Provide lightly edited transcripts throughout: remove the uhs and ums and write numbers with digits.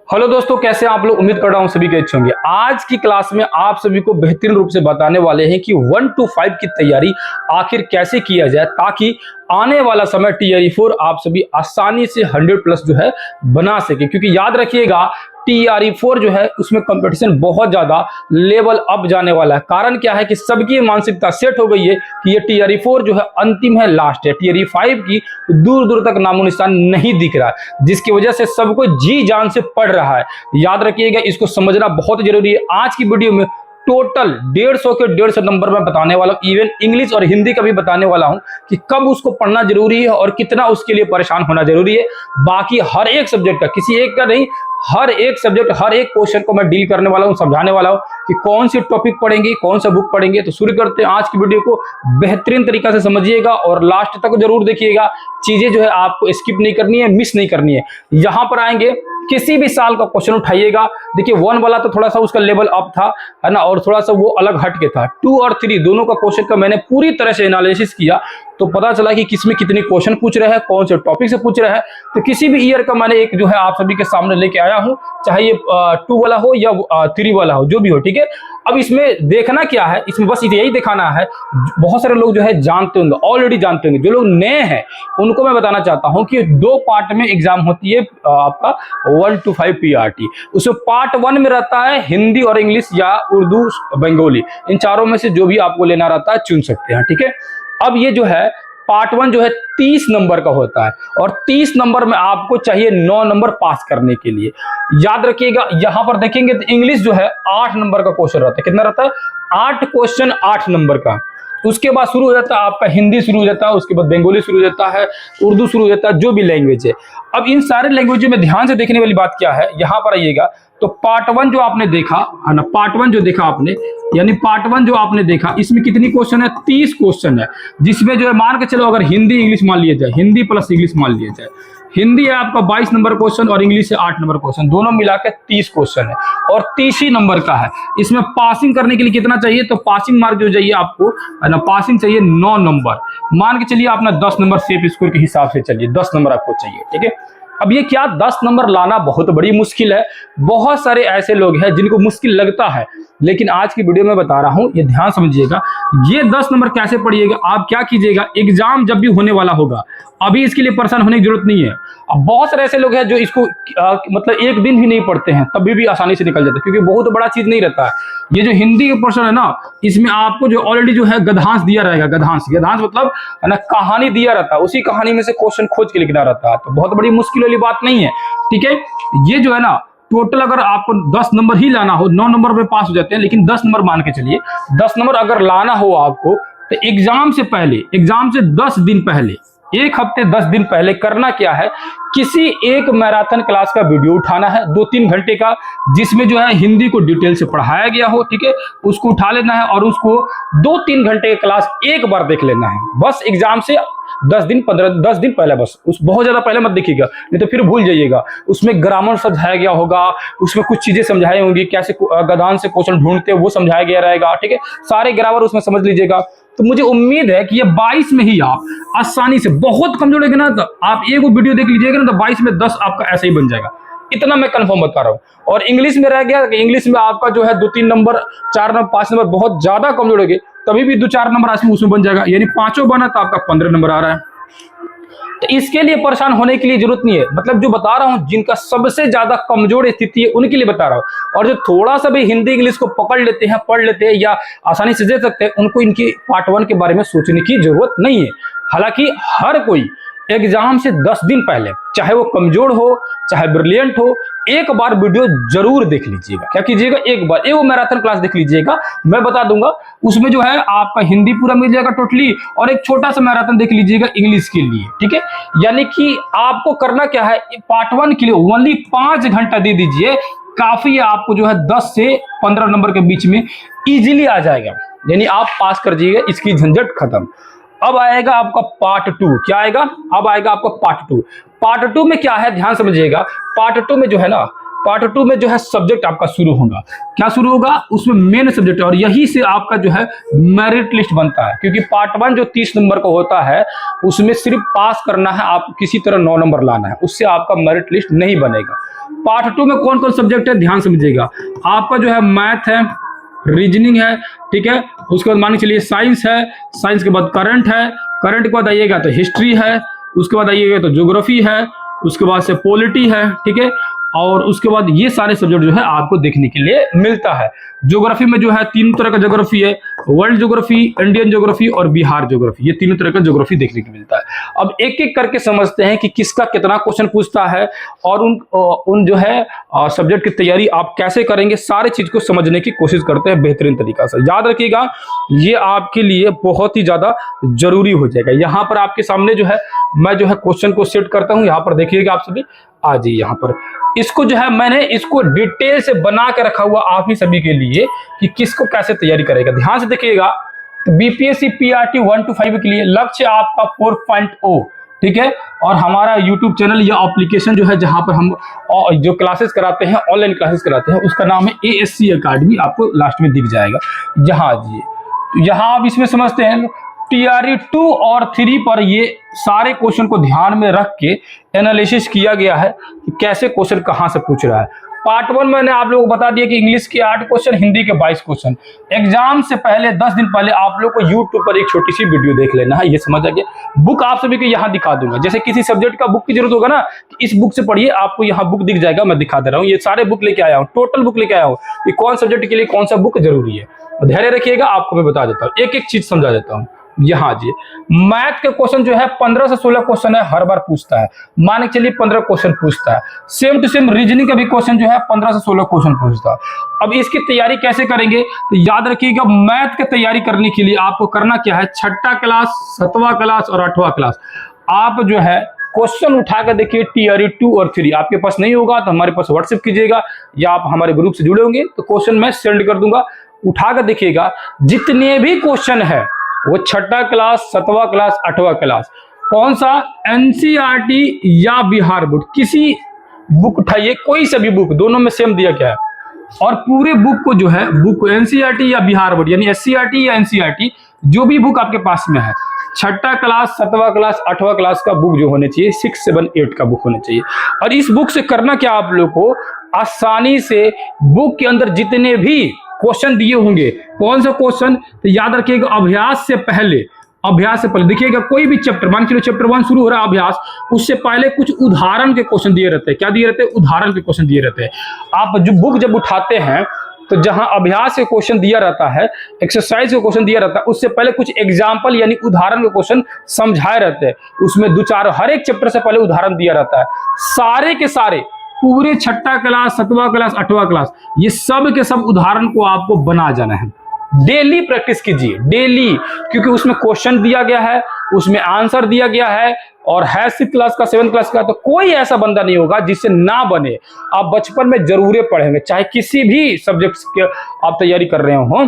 Hello दोस्तों, कैसे हैं आप लोग। उम्मीद कर रहा हूं सभी के अच्छे होंगे। आज की क्लास में आप सभी को बेहतरीन रूप से बताने वाले हैं कि 1 to 5 की तैयारी आखिर कैसे किया जाए ताकि आने वाला समय टीआरई 4 आप सभी आसानी से 100 प्लस जो है बना सके। क्योंकि याद रखिएगा टीआरई 4 जो है उसमें कंपटीशन बहुत ज्यादा लेवल अप जाने वाला है। कारण क्या है कि सबकी मानसिकता सेट हो गई है कि ये टीआरई 4 जो है अंतिम है, लास्ट है। टीआरई 5 की दूर दूर तक नामो निशान नहीं दिख रहा है, जिसकी वजह से सबको जी जान से पढ़ रहा है। याद रखिएगा, इसको समझना बहुत जरूरी है। आज की वीडियो में टोटल 150 के 150 नंबर में बताने वाला हूं। इवन इंग्लिश और हिंदी का भी बताने वाला हूं कि कब उसको पढ़ना जरूरी है और कितना उसके लिए परेशान होना जरूरी है। बाकी हर एक सब्जेक्ट का, किसी एक का नहीं, हर एक सब्जेक्ट, हर एक क्वेश्चन को मैं डील करने वाला हूं, समझाने वाला हूं कि कौन सी टॉपिक पढ़ेंगे, कौन सा बुक पढ़ेंगे। तो शुरू करते हैं। आज की वीडियो को बेहतरीन तरीका से समझिएगा और लास्ट तक जरूर देखिएगा। चीजें जो है आपको स्किप नहीं करनी है, मिस नहीं करनी है। यहां पर आएंगे, किसी भी साल का क्वेश्चन उठाइएगा। देखिए 1 वाला तो थोड़ा सा उसका लेवल अप था, है ना, और थोड़ा सा वो अलग हट के था। 2 और 3 दोनों का क्वेश्चन का मैंने पूरी तरह से एनालिसिस किया, तो पता चला कि किसमें कितने क्वेश्चन पूछ रहे हैं, कौन से टॉपिक से पूछ रहे हैं। तो किसी भी ईयर का मैंने एक जो है आप सभी के सामने लेके आया हूं, चाहे ये 2 वाला हो या 3 वाला हो, जो भी हो, ठीक है। अब इसमें देखना क्या है, इसमें बस यही दिखाना है। बहुत सारे लोग जो है जानते होंगे, ऑलरेडी जानते होंगे। जो लोग नए हैं उनको मैं बताना चाहता हूं कि 2 पार्ट में एग्जाम होती है आपका 1 to 5 पीआरटी। उसमें पार्ट 1 में रहता है हिंदी और इंग्लिश या उर्दू बंगाली, इन चारों में से जो भी आपको लेना रहता है चुन सकते हैं, ठीक है। अब ये जो है पार्ट 1 जो है 30 नंबर का होता है और 30 नंबर में आपको चाहिए 9 नंबर पास करने के लिए। याद रखिएगा, यहां पर देखेंगे तो इंग्लिश जो है 8 नंबर का क्वेश्चन रहता है। कितना रहता है? 8 क्वेश्चन 8 नंबर का। उसके बाद शुरू हो जाता है आपका हिंदी, शुरू हो जाता है, उसके बाद बंगाली शुरू हो जाता है, उर्दू शुरू हो जाता है, जो भी लैंग्वेज है। अब इन सारे लैंग्वेजों में ध्यान से देखने वाली बात क्या है, यहां पर आइएगा तो पार्ट 1 जो आपने देखा है ना, पार्ट 1 जो देखा आपने, यानी पार्ट 1 जो आपने देखा, इसमें कितनी क्वेश्चन है? 30 क्वेश्चन है। जिसमें जो है मान के चलो, अगर हिंदी इंग्लिश मान लिया जाए, हिंदी प्लस इंग्लिश मान लिया जाए, हिंदी है आपका 22 नंबर क्वेश्चन और इंग्लिश है 8 नंबर क्वेश्चन, दोनों मिलाकर 30 क्वेश्चन है और 30 ही नंबर का है। इसमें पासिंग करने के लिए कितना चाहिए? तो पासिंग मार्क जो चाहिए आपको, है ना, पासिंग चाहिए 9 नंबर। मान के चलिए अपना 10 नंबर सेफ स्कोर के हिसाब से चलिए, 10 नंबर आपको चाहिए, ठीक है। अब ये क्या 10 नंबर लाना बहुत बड़ी मुश्किल है। बहुत सारे ऐसे लोग हैं जिनको मुश्किल लगता है, लेकिन आज की वीडियो में बता रहा हूं, ये ध्यान समझिएगा। ये 10 नंबर कैसे पढ़िएगा, आप क्या कीजिएगा, एग्जाम जब भी होने वाला होगा, अभी इसके लिए परेशान होने की जरूरत नहीं है। अब बहुत सारे ऐसे लोग हैं जो इसको मतलब एक दिन भी नहीं पढ़ते हैं, तभी भी आसानी से निकल जाता है, क्योंकि बहुत बड़ा चीज नहीं रहता है। ये जो हिंदी का पोर्शन है ना, इसमें आपको जो ऑलरेडी जो है गद्यांश दिया रहेगा। गद्यांश मतलब है ना, कहानी दिया रहता है, उसी कहानी में से क्वेश्चन खोज के लिखना रहता है। तो बहुत बड़ी मुश्किल वाली बात नहीं है, ठीक है। ये जो है ना, टोटल अगर आपको 10 नंबर ही लाना हो, 9 नंबर पे पास हो जाते हैं, लेकिन 10 नंबर मान के चलिए, 10 नंबर अगर लाना हो आपको, तो एग्जाम से पहले, एग्जाम से 10 दिन पहले, 1 हफ्ते 10 दिन पहले करना क्या है, किसी एक मैराथन क्लास का वीडियो उठाना है 2-3 घंटे का, जिसमें जो है हिंदी को डिटेल से पढ़ाया गया हो, ठीक है। उसको उठा लेना है और उसको 2-3 घंटे की क्लास एक बार देख लेना है, बस एग्जाम से 10 दिन पहले। बस उस बहुत ज्यादा पहले मत देखिएगा, नहीं तो फिर भूल जाइएगा। उसमें ग्रामर समझाया गया होगा, उसमें कुछ चीजें समझाई होंगी, कैसे गद्यांश से क्वेश्चन ढूंढते हैं वो समझाया गया रहेगा, ठीक है। सारे ग्रामर उसमें समझ लीजिएगा। तो मुझे उम्मीद है कि ये 22 में ही आप आसानी से, बहुत कमजोर है ना, तो आप एक वीडियो देख लीजिएगा ना, तो 22 में 10 आपका ऐसे ही बन जाएगा। इतना मैं कंफर्म बता रहा हूं। और इंग्लिश में रह गया, इंग्लिश में आपका जो है 2-3 नंबर, 4 नंबर, 5 नंबर बहुत ज्यादा कमजोर हो गए, तभी भी 2-4 नंबर उसमें बन जाएगा, यानी 5 बना तो आपका 15 नंबर आ रहा है। तो इसके लिए परेशान होने के लिए जरूरत नहीं है। मतलब जो बता रहा हूं, जिनका सबसे ज्यादा कमजोर स्थिति है उनके लिए बता रहा हूं। और जो थोड़ा सा भी हिंदी इंग्लिश को पकड़ लेते हैं, पढ़ लेते हैं या आसानी से दे सकते हैं, उनको इनकी पार्ट 1 के बारे में सोचने की जरूरत नहीं है। हालांकि हर कोई एग्जाम से 10 दिन पहले, चाहे वो कमजोर हो चाहे ब्रिलियंट हो, एक बार वीडियो जरूर देख लीजिएगा। क्या कीजिएगा, एक बार वो मैराथन क्लास देख लीजिएगा, मैं बता दूंगा। उसमें जो है आपका हिंदी पूरा मिल जाएगा टोटली, और एक छोटा सा मैराथन देख लीजिएगा इंग्लिश के लिए, ठीक है। यानी कि आपको करना क्या है, पार्ट 1 के लिए ओनली 5 घंटा दे दीजिए, काफी है। आपको जो है 10 से 15 नंबर के बीच में इजीली आ जाएगा, यानी आप पास कर जाइएगा, इसकी झंझट खत्म। अब आएगा आपका पार्ट 2। क्या आएगा? अब आएगा आपका पार्ट 2। पार्ट 2 में क्या है, ध्यान समझिएगा। पार्ट 2 में जो है ना, पार्ट 2 में जो है सब्जेक्ट आपका शुरू होगा। क्या शुरू होगा? उसमें मेन सब्जेक्ट है, और यही से आपका जो है मेरिट लिस्ट बनता है। क्योंकि पार्ट 1 जो 30 नंबर का होता है, उसमें सिर्फ पास करना है, आप किसी तरह 9 नंबर लाना है, उससे आपका मेरिट लिस्ट नहीं बनेगा। पार्ट 2 में कौन कौन सब्जेक्ट है ध्यान समझिएगा। आपका जो है मैथ है, रीजनिंग है, ठीक है, उसके बाद मान के चलिए साइंस है, साइंस के बाद करंट है, करंट के बाद आइएगा तो हिस्ट्री है, उसके बाद आइएगा तो ज्योग्राफी है, उसके बाद से पॉलिटी है, ठीक है, और उसके बाद ये सारे सब्जेक्ट जो है आपको देखने के लिए मिलता है। ज्योग्राफी में जो है 3 तरह का ज्योग्राफी है, वर्ल्ड ज्योग्राफी, इंडियन ज्योग्राफी और बिहार ज्योग्राफी, ये 3 तरह का ज्योग्राफी देखने को मिलता है। अब एक एक करके समझते हैं कि किसका कितना क्वेश्चन पूछता है और उन जो है सब्जेक्ट की तैयारी आप कैसे करेंगे, सारे चीज को समझने की कोशिश करते हैं बेहतरीन तरीका से। याद रखिएगा ये आपके लिए बहुत ही ज्यादा जरूरी हो जाएगा। यहाँ पर आपके सामने जो है मैं जो है क्वेश्चन को सेट करता हूँ, यहाँ पर देखिएगा आप सभी, आ जाइए यहाँ पर। इसको जो है मैंने इसको डिटेल से बना के रखा हुआ आप ही सभी के लिए कि किसको कैसे तैयारी करेगा। ध्यान से देखिएगा, तो बीपीएससी पीआरटी 1 to 5 के लिए लक्ष्य आपका 4.0, ठीक है, और हमारा यूट्यूब चैनल या एप्लीकेशन जो है जहां पर हम जो क्लासेस कराते हैं, ऑनलाइन क्लासेस कराते हैं, उसका नाम है ASC अकेडमी, आपको लास्ट में दिख जाएगा। यहाँ आइए, यहाँ आप इसमें समझते हैं टीआरई 2 और 3 पर ये सारे क्वेश्चन को ध्यान में रख के एनालिसिस किया गया है कि कैसे क्वेश्चन कहां से पूछ रहा है। पार्ट 1 मैंने आप लोगों को बता दिया कि इंग्लिश के 8 क्वेश्चन, हिंदी के 22 क्वेश्चन। एग्जाम से पहले 10 दिन पहले आप लोग को यूट्यूब पर एक छोटी सी वीडियो देख लेना है, ये समझ आ गया। बुक आप सभी को यहाँ दिखा दूंगा, जैसे किसी सब्जेक्ट का बुक की जरूरत होगा ना, इस बुक से पढ़िए, आपको यहाँ बुक दिख जाएगा, मैं दिखा दे रहा हूँ। ये सारे बुक लेके आया हूँ, टोटल बुक लेके आया हूँ कि कौन सब्जेक्ट के लिए कौन सा बुक जरूरी है। धैर्य रखिएगा, आपको मैं बता देता हूँ, एक एक चीज समझा देता हूँ। यहाँ जी मैथ के क्वेश्चन जो है 15 से 16 क्वेश्चन है, हर बार पूछता है, मान के चलिए 15 क्वेश्चन पूछता है। सेम टू सेम रीजनिंग का भी क्वेश्चन जो है 15 से 16 क्वेश्चन पूछता है। अब इसकी तैयारी कैसे करेंगे, तो याद रखिएगा मैथ की तैयारी करने के लिए आपको करना क्या है, 6ठा क्लास, 7वां क्लास और 8वां क्लास आप जो है क्वेश्चन उठा कर देखिए। टीआरई 2 और 3 आपके पास नहीं होगा तो हमारे पास व्हाट्सएप कीजिएगा, या आप हमारे ग्रुप से जुड़े होंगे तो क्वेश्चन मैं सेंड कर दूंगा, उठा कर देखिएगा। जितने भी क्वेश्चन है वो 6ठा क्लास, 7वां क्लास, 8वां क्लास, कौन सा, एनसीईआरटी या बिहार बोर्ड, किसी बुक उठाइए, कोई सा भी बुक, दोनों में सेम दिया गया है, और पूरे बुक को जो है, बुक एनसीईआरटी या बिहार बोर्ड यानी एससीईआरटी या एनसीईआरटी, जो भी बुक आपके पास में है, 6ठा क्लास, 7वां क्लास, 8वां क्लास का बुक जो होने चाहिए, 6, 7, 8 का बुक होना चाहिए। और इस बुक से करना क्या, आप लोग को आसानी से बुक के अंदर जितने भी क्वेश्चन दिए होंगे, कौन सा क्वेश्चन, तो याद रखिएगा अभ्यास से पहले देखिएगा कोई भी चैप्टर, मान के चलो चैप्टर 1 शुरू हो रहा है अभ्यास, उससे पहले कुछ उदाहरण के क्वेश्चन दिए रहते हैं। क्या दिए रहते हैं, उदाहरण के क्वेश्चन दिए रहते हैं। आप जो बुक जब उठाते हैं तो जहां अभ्यास के क्वेश्चन दिया रहता है, एक्सरसाइज का क्वेश्चन दिया रहता है, उससे पहले कुछ एग्जाम्पल यानी उदाहरण के क्वेश्चन समझाए रहते हैं। उसमें 2-4 हर एक चैप्टर से पहले उदाहरण दिया रहता है। सारे के सारे पूरे 6ठा क्लास, 7वां क्लास, 8वां क्लास, ये सब के सब उदाहरण को आपको बना जाना है। डेली प्रैक्टिस कीजिए, डेली, क्योंकि उसमें क्वेश्चन दिया गया है, उसमें आंसर दिया गया है, और है 6th क्लास का, 7th क्लास का, तो कोई ऐसा बंदा नहीं होगा जिससे ना बने। आप बचपन में जरूर पढ़ेंगे, चाहे किसी भी सब्जेक्ट के आप तैयारी कर रहे हो,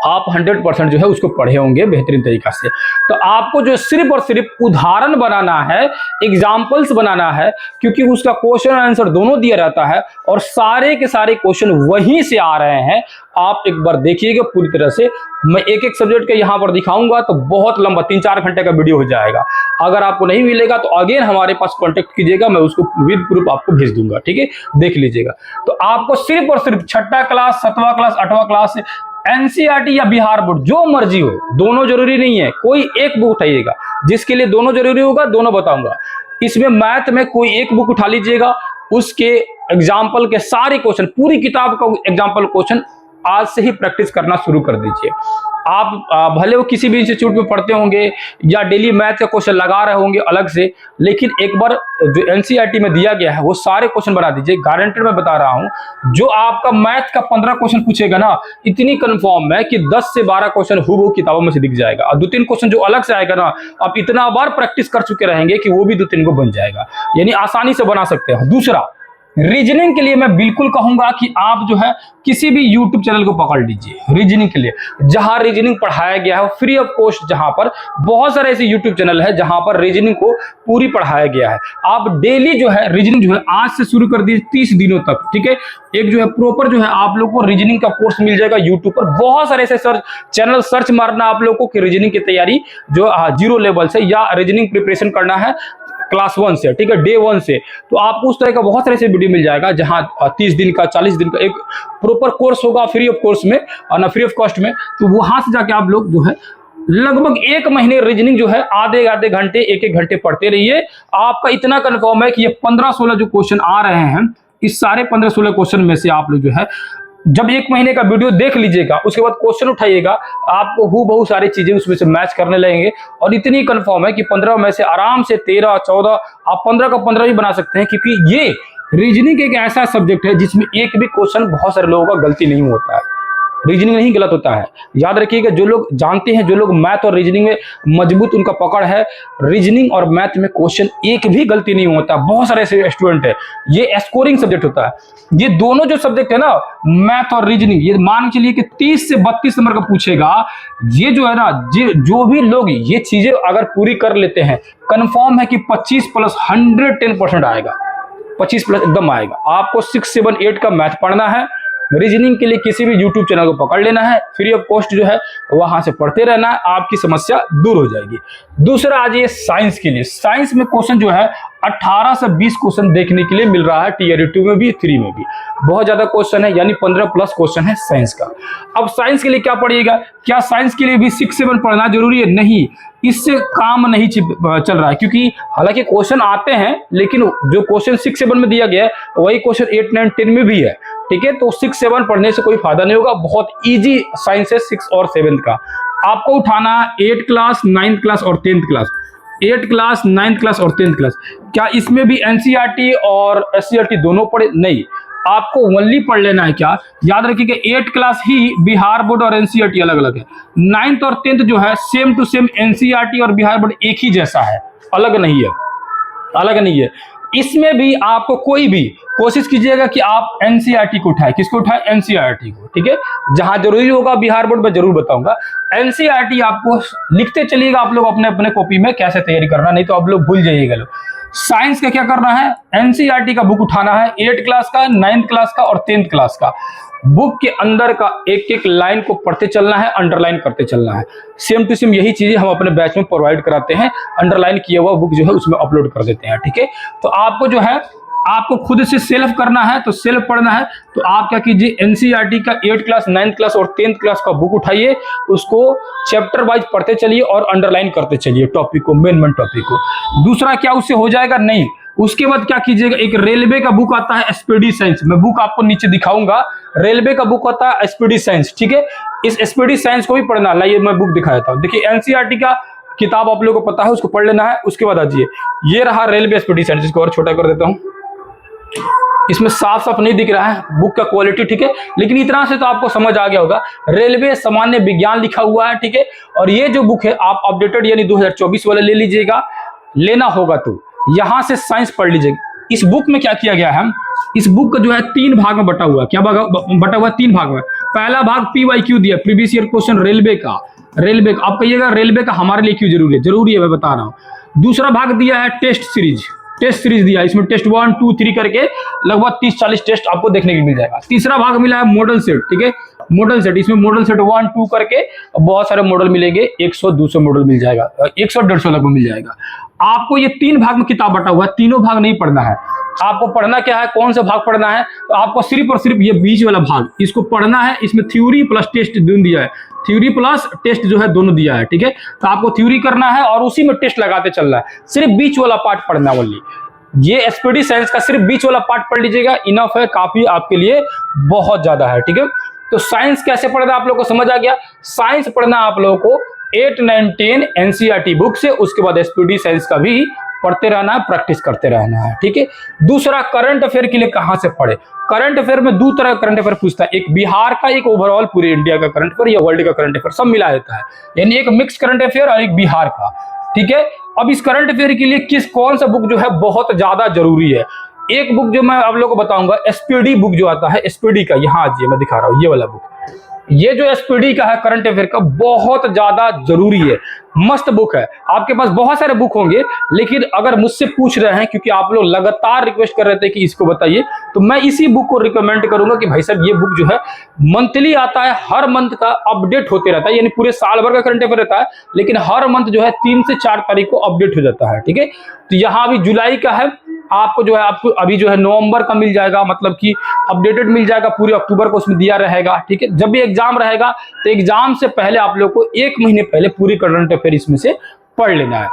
आप 100% जो है उसको पढ़े होंगे बेहतरीन तरीका से। तो आपको जो सिर्फ और सिर्फ उदाहरण बनाना है, एग्जाम्पल्स बनाना है, क्योंकि उसका क्वेश्चन आंसर दोनों दिया रहता है और सारे के सारे क्वेश्चन वहीं से आ रहे हैं। आप एक बार देखिएगा पूरी तरह से, मैं एक एक सब्जेक्ट के यहाँ पर दिखाऊंगा तो बहुत लंबा 3-4 घंटे का वीडियो हो जाएगा। अगर आपको नहीं मिलेगा तो अगेन हमारे पास कांटेक्ट कीजिएगा, मैं उसको विद प्रूफ आपको भेज दूंगा, ठीक है, देख लीजिएगा। तो आपको सिर्फ और सिर्फ 6ठा क्लास, 7वां क्लास, 8वां क्लास, एनसीईआरटी या बिहार बोर्ड, जो मर्जी हो, दोनों जरूरी नहीं है, कोई एक बुक उठाइएगा। जिसके लिए दोनों जरूरी होगा दोनों बताऊंगा। इसमें मैथ में कोई एक बुक उठा लीजिएगा, उसके एग्जाम्पल के सारे क्वेश्चन, पूरी किताब का एग्जाम्पल क्वेश्चन आज से ही प्रैक्टिस करना शुरू कर दीजिए। आप भले वो किसी भी इंस्टीट्यूट में पढ़ते होंगे या डेली मैथ का क्वेश्चन लगा रहे होंगे अलग से, लेकिन एक बार जो एनसीईआरटी में दिया गया है वो सारे क्वेश्चन बना दीजिए। गारंटेड मैं बता रहा हूं, जो आपका मैथ का 15 क्वेश्चन पूछेगा ना, इतनी कंफर्म है कि 10 से 12 क्वेश्चन हूबहू किताबों में से दिख जाएगा, और 2-3 क्वेश्चन जो अलग से आएगा ना, आप इतना बार प्रैक्टिस कर चुके रहेंगे कि वो भी 2-3 को बन जाएगा, यानी आसानी से बना सकते हैं। दूसरा, रीजनिंग के लिए मैं बिल्कुल कहूंगा कि आप जो है किसी भी यूट्यूब चैनल को पकड़ लीजिए रीजनिंग के लिए, जहां रीजनिंग पढ़ाया गया है फ्री ऑफ कॉस्ट। जहां पर बहुत सारे ऐसे यूट्यूब चैनल है जहां पर रीजनिंग को पूरी पढ़ाया गया है। आप डेली जो है रीजनिंग जो है आज से शुरू कर दीजिए 30 दिनों तक, ठीक है। एक जो है प्रॉपर जो है आप लोग को रीजनिंग का कोर्स मिल जाएगा यूट्यूब पर। बहुत सारे ऐसे चैनल सर्च मारना आप लोग को कि रीजनिंग की तैयारी जो 0 लेवल से या रीजनिंग प्रिपरेशन करना है, क्लास 1 से, ठीक है, डे 1 से। तो आपको उस तरह का बहुत सारे से वीडियो मिल जाएगा जहां 30 दिन का 40 दिन का एक प्रॉपर कोर्स होगा फ्री ऑफ कोर्स में और ना फ्री ऑफ कॉस्ट में। तो वहां से जाके आप लोग जो है लगभग 1 महीने रीजनिंग जो है आधे आधे घंटे 1-1 घंटे पढ़ते रहिए। आपका इतना कंफर्म है कि ये 15-16 जो क्वेश्चन आ रहे हैं, इस सारे 15-16 क्वेश्चन में से आप लोग जो है जब 1 महीने का वीडियो देख लीजिएगा, उसके बाद क्वेश्चन उठाइएगा, आपको हूबहू सारी चीजें उसमें से मैच करने लगेंगे। और इतनी कंफर्म है कि 15 में से आराम से 13-14 आप 15 का 15 भी बना सकते हैं, क्योंकि ये रीजनिंग एक ऐसा सब्जेक्ट है जिसमें एक भी क्वेश्चन बहुत सारे लोगों का गलती नहीं होता है। रीजनिंग नहीं गलत होता है, याद रखिएगा। जो लोग जानते हैं, जो लोग मैथ और रीजनिंग में मजबूत उनका पकड़ है, रीजनिंग और मैथ में क्वेश्चन एक भी गलती नहीं होता। बहुत सारे ऐसे स्टूडेंट है, ये स्कोरिंग सब्जेक्ट होता है। ये दोनों जो सब्जेक्ट है ना, मैथ और रीजनिंग, ये मान के चलिए कि 30 से 32 नंबर का पूछेगा। ये जो है ना, जो भी लोग ये चीजें अगर पूरी कर लेते हैं, कंफर्म है कि 25 प्लस 110% आएगा, 25 प्लस एकदम आएगा। आपको 6, 7, 8 का मैथ पढ़ना है। रीजनिंग के लिए किसी भी यूट्यूब चैनल को पकड़ लेना है, फ्री ऑफ कॉस्ट जो है वहां से पढ़ते रहना है, आपकी समस्या दूर हो जाएगी। दूसरा आ जाइए साइंस के लिए। साइंस में क्वेश्चन जो है 18 से 20 क्वेश्चन देखने के लिए मिल रहा है, टीयर 2 में भी 3 में भी बहुत ज्यादा क्वेश्चन है, यानी 15 प्लस क्वेश्चन है साइंस का। अब साइंस के लिए क्या पढ़िएगा? क्या साइंस के लिए भी 6-7 पढ़ना जरूरी है? नहीं, इससे काम नहीं चल रहा है, क्योंकि हालांकि क्वेश्चन आते हैं, लेकिन जो क्वेश्चन 6-7 में दिया गया है वही क्वेश्चन 8, 9, 10 में भी है, ठीक है। तो 6-7 पढ़ने से कोई फायदा नहीं होगा। बहुत इजी साइंस है 6 और 7 का। आपको उठाना 8 क्लास, 9th क्लास और 10th class. 8 class, 9th class और 10th क्लास। क्या इसमें भी एनसीईआरटी और एससीईआरटी दोनों पढ़े? नहीं, आपको ओनली पढ़ लेना है। क्या याद रखिएगा, 8 क्लास ही बिहार बोर्ड और एनसीईआरटी अलग अलग है। 9th और 10th जो है सेम टू सेम एनसीईआरटी और बिहार बोर्ड एक ही जैसा है, अलग नहीं है, अलग नहीं है। इसमें भी आपको कोई भी कोशिश कीजिएगा कि आप एनसीईआरटी को उठाएं। किसको उठाएं? एनसीईआरटी को, ठीक है। जहां जरूरी होगा बिहार बोर्ड में जरूर बताऊंगा। एनसीईआरटी आपको लिखते चलिएगा आप लोग अपने अपने कॉपी में कैसे तैयारी करना, नहीं तो आप लोग भूल जाइएगा लोग। साइंस का क्या करना है? एनसीईआरटी का बुक उठाना है, 8 क्लास का, 9th क्लास का और 10th क्लास का। बुक के अंदर का एक एक लाइन को पढ़ते चलना है, अंडरलाइन करते चलना है। सेम टू सेम यही चीजें हम अपने बैच में प्रोवाइड कराते हैं। अंडरलाइन किया हुआ बुक जो है उसमें अपलोड कर देते हैं, ठीक है। तो आपको जो है आपको खुद से सेल्फ करना है, तो सेल्फ पढ़ना है तो आप क्या कीजिए, एनसीईआरटी का 8 क्लास, 9th क्लास और 10th क्लास का बुक उठाइए, उसको चैप्टर वाइज पढ़ते चलिए और अंडरलाइन करते चलिए टॉपिक को, मेन टॉपिक को। दूसरा क्या उससे हो जाएगा? नहीं। उसके बाद क्या कीजिएगा, एक रेलवे का बुक आता है एसपीडी साइंस, मैं बुक आपको नीचे दिखाऊंगा। रेलवे का बुक आता है एसपीडी साइंस, ठीक है। इस एसपीडी साइंस को भी पढ़ना है। ये मैं बुक दिखा देता हूँ। देखिए, एनसीईआरटी का किताब आप लोगों को पता है, उसको पढ़ लेना है। उसके बाद आइए, ये रहा रेलवे एसपीडी साइंस, इसको और छोटा कर देता हूँ। इसमें साफ साफ नहीं दिख रहा है बुक का क्वालिटी, ठीक है, लेकिन इतना से तो आपको समझ आ गया होगा। रेलवे सामान्य विज्ञान लिखा हुआ है, ठीक है। और ये जो बुक है आप अपडेटेड यानी 2024 वाला ले लीजिएगा, लेना होगा तो यहां से साइंस पढ़ लीजिएगा। इस बुक में क्या किया गया है, इस बुक का जो है 3 भाग में बटा हुआ है। क्या बटा हुआ है? 3 भाग में। पहला भाग PYQ दिया, प्रीवियस ईयर क्वेश्चन रेलवे का। आप कहिएगा रेलवे का हमारे लिए क्यों जरूरी है? जरूरी है, मैं बता रहा हूं। दूसरा भाग दिया है टेस्ट सीरीज दिया, इसमें टेस्ट 1, 2, 3 करके लगभग 30-40 टेस्ट आपको देखने को मिल जाएगा। तीसरा भाग मिला है मॉडल सेट, ठीक है, मॉडल सेट। इसमें मॉडल सेट 1, 2 करके बहुत सारे मॉडल मिलेंगे, 100-200 मॉडल मिल जाएगा, 100-150 लगभग मिल जाएगा। आपको ये 3 भाग में किताब बटा हुआ है, तीनों भाग नहीं पढ़ना है। आपको पढ़ना क्या है, कौन सा भाग पढ़ना है? तो आपको सिर्फ और सिर्फ ये बीच वाला भाग इसको पढ़ना है। इसमें थ्योरी प्लस टेस्ट दोनों दिया है, थ्योरी प्लस टेस्ट जो है दोनों दिया है, ठीक है। तो आपको थ्योरी करना है और उसी में टेस्ट लगाते चलना है। सिर्फ बीच वाला पार्ट पढ़ना है ओनली। ये एसपीडी साइंस का सिर्फ बीच वाला पार्ट पढ़ लीजिएगा, इनफ है, काफी आपके लिए बहुत ज्यादा है, ठीक है। तो साइंस कैसे पढ़ना आप लोगों को समझ आ गया। साइंस पढ़ना आप लोगों को 8, 9, 10 एनसीईआरटी बुक से, उसके बाद एसपीडी साइंस का भी पढ़ते रहना है, प्रैक्टिस करते रहना है, ठीक है। दूसरा, करंट अफेयर के लिए कहां से पढ़े? करंट अफेयर में 2 तरह का करंट अफेयर पूछता है, एक बिहार का, एक ओवरऑल पूरे इंडिया का करंट अफेयर या वर्ल्ड का करंट अफेयर, सब मिला देता है। यानी एक मिक्स करंट अफेयर और एक बिहार का, ठीक है। अब इस करंट अफेयर के लिए कौन सा बुक जो है बहुत ज्यादा जरूरी है? एक बुक जो मैं आप लोगों को बताऊंगा, एसपीडी बुक जो आता है, एसपीडी का, यहाँ आइए मैं दिखा रहा हूँ, ये वाला बुक। ये जो एसपीडी का है करंट अफेयर का, बहुत ज्यादा जरूरी है, मस्त बुक है। आपके पास बहुत सारे बुक होंगे, लेकिन अगर मुझसे पूछ रहे हैं, क्योंकि आप लोग लगातार रिक्वेस्ट कर रहे थे कि इसको बताइए, तो मैं इसी बुक को रिकमेंड करूंगा कि भाई साहब ये बुक जो है मंथली आता है, हर मंथ का अपडेट होते रहता है, यानी पूरे साल भर का करंट अफेयर रहता है, लेकिन हर मंथ जो है 3 से 4 तारीख को अपडेट हो जाता है। ठीक है, तो यहाँ अभी जुलाई का है, आपको जो है आपको अभी जो है नवंबर का मिल जाएगा, मतलब कि अपडेटेड मिल जाएगा, पूरे अक्टूबर को उसमें दिया रहेगा। ठीक है, जब भी एग्जाम रहेगा तो एग्जाम से पहले आप लोग को 1 महीने पहले पूरी करंट अफेयर इसमें से पढ़ लेना है,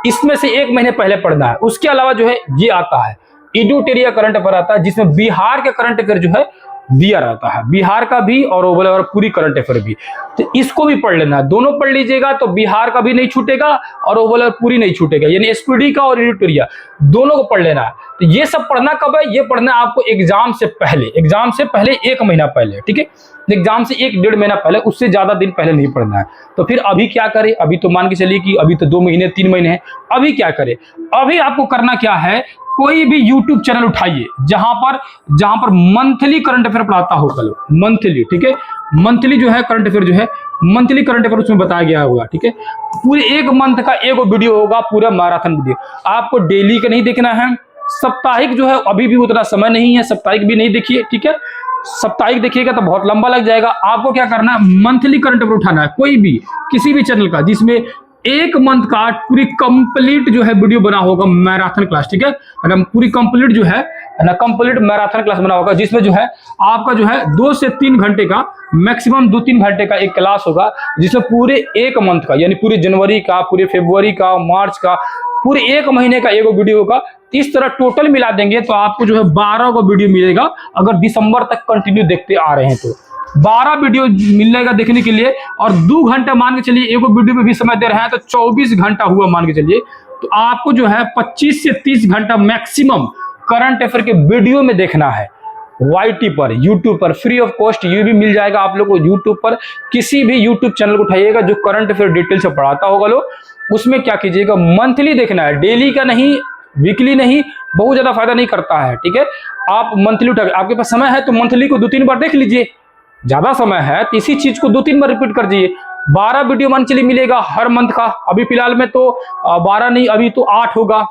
इसमें से 1 महीने पहले पढ़ना है। उसके अलावा जो है ये आता है एडुटेरिया करंट अफेयर आता है, जिसमें बिहार के करंट अफेयर जो है दिया रहता है, बिहार का भी और ओवल और पूरी करंट अफेयर भी, तो इसको भी पढ़ लेना है। दोनों पढ़ लीजिएगा तो बिहार का भी नहीं छूटेगा और ओवल और पूरी नहीं छूटेगा, यानी एसपीडी का और एडिटोरिया दोनों को पढ़ लेना है। तो ये सब पढ़ना कब है? ये पढ़ना है आपको एग्जाम से पहले, एग्जाम से पहले 1 महीना पहले। ठीक है, एग्जाम से 1-1.5 महीना पहले, उससे ज्यादा दिन पहले नहीं पढ़ना है। तो फिर अभी क्या करें? अभी तो मान के चलिए कि अभी तो 2 महीने 3 महीने हैं, अभी क्या करें? अभी आपको करना क्या है, कोई भी YouTube चैनल उठाइए जहां पर मंथली करंट अफेयर पढ़ाता हो, कल मंथली। ठीक है, मंथली जो है करंट अफेयर जो है, मंथली करंट अफेयर उसमें बताया गया होगा। ठीक है, पूरे 1 मंथ का एक वीडियो होगा, पूरा मैराथन वीडियो। आपको डेली का नहीं देखना है, साप्ताहिक जो है अभी भी उतना समय नहीं है, साप्ताहिक भी नहीं देखिए। ठीक है, साप्ताहिक देखिएगा तो बहुत लंबा लग जाएगा। आपको क्या करना है, मंथली करंट अफेयर उठाना है, कोई भी किसी भी चैनल का, जिसमें 1 मंथ का पूरी कंप्लीट जो है वीडियो बना होगा, मैराथन क्लास। ठीक है, पूरी कंप्लीट जो है ना, कंप्लीट मैराथन क्लास बना होगा, जिसमें जो है आपका जो है 2 से 3 घंटे का, मैक्सिमम 2-3 घंटे का एक क्लास होगा, जिसमें पूरे 1 मंथ का, यानी पूरे जनवरी का, पूरे फरवरी का, मार्च का, पूरे 1 महीने का एक वीडियो होगा। इस तरह टोटल मिला देंगे तो आपको जो है 12 का वीडियो मिलेगा, अगर दिसंबर तक कंटिन्यू देखते आ रहे हैं तो 12 वीडियो मिलेगा देखने के लिए। और 2 घंटा मान के चलिए, एक वीडियो में भी समय दे रहे हैं तो 24 घंटा हुआ मान के चलिए, तो आपको जो है 25 से 30 घंटा मैक्सिमम करंट अफेयर के वीडियो में देखना है। YT पर, यूट्यूब पर फ्री ऑफ कॉस्ट ये भी मिल जाएगा आप लोग को। यूट्यूब पर किसी भी यूट्यूब चैनल को उठाइएगा जो करंट अफेयर डिटेल से पढ़ाता होगा लोग, उसमें क्या कीजिएगा, मंथली देखना है, डेली का नहीं, वीकली नहीं, बहुत ज्यादा फायदा नहीं करता है। ठीक है, आप मंथली उठा, आपके पास समय है तो मंथली को 2-3 बार देख लीजिए, ज्यादा समय है तो इसी चीज को 2-3 बार रिपीट कर दीजिए। 12 वीडियो मान चलिए मिलेगा हर मंथ का। अभी फिलहाल में तो 12 नहीं, अभी तो 8 होगा,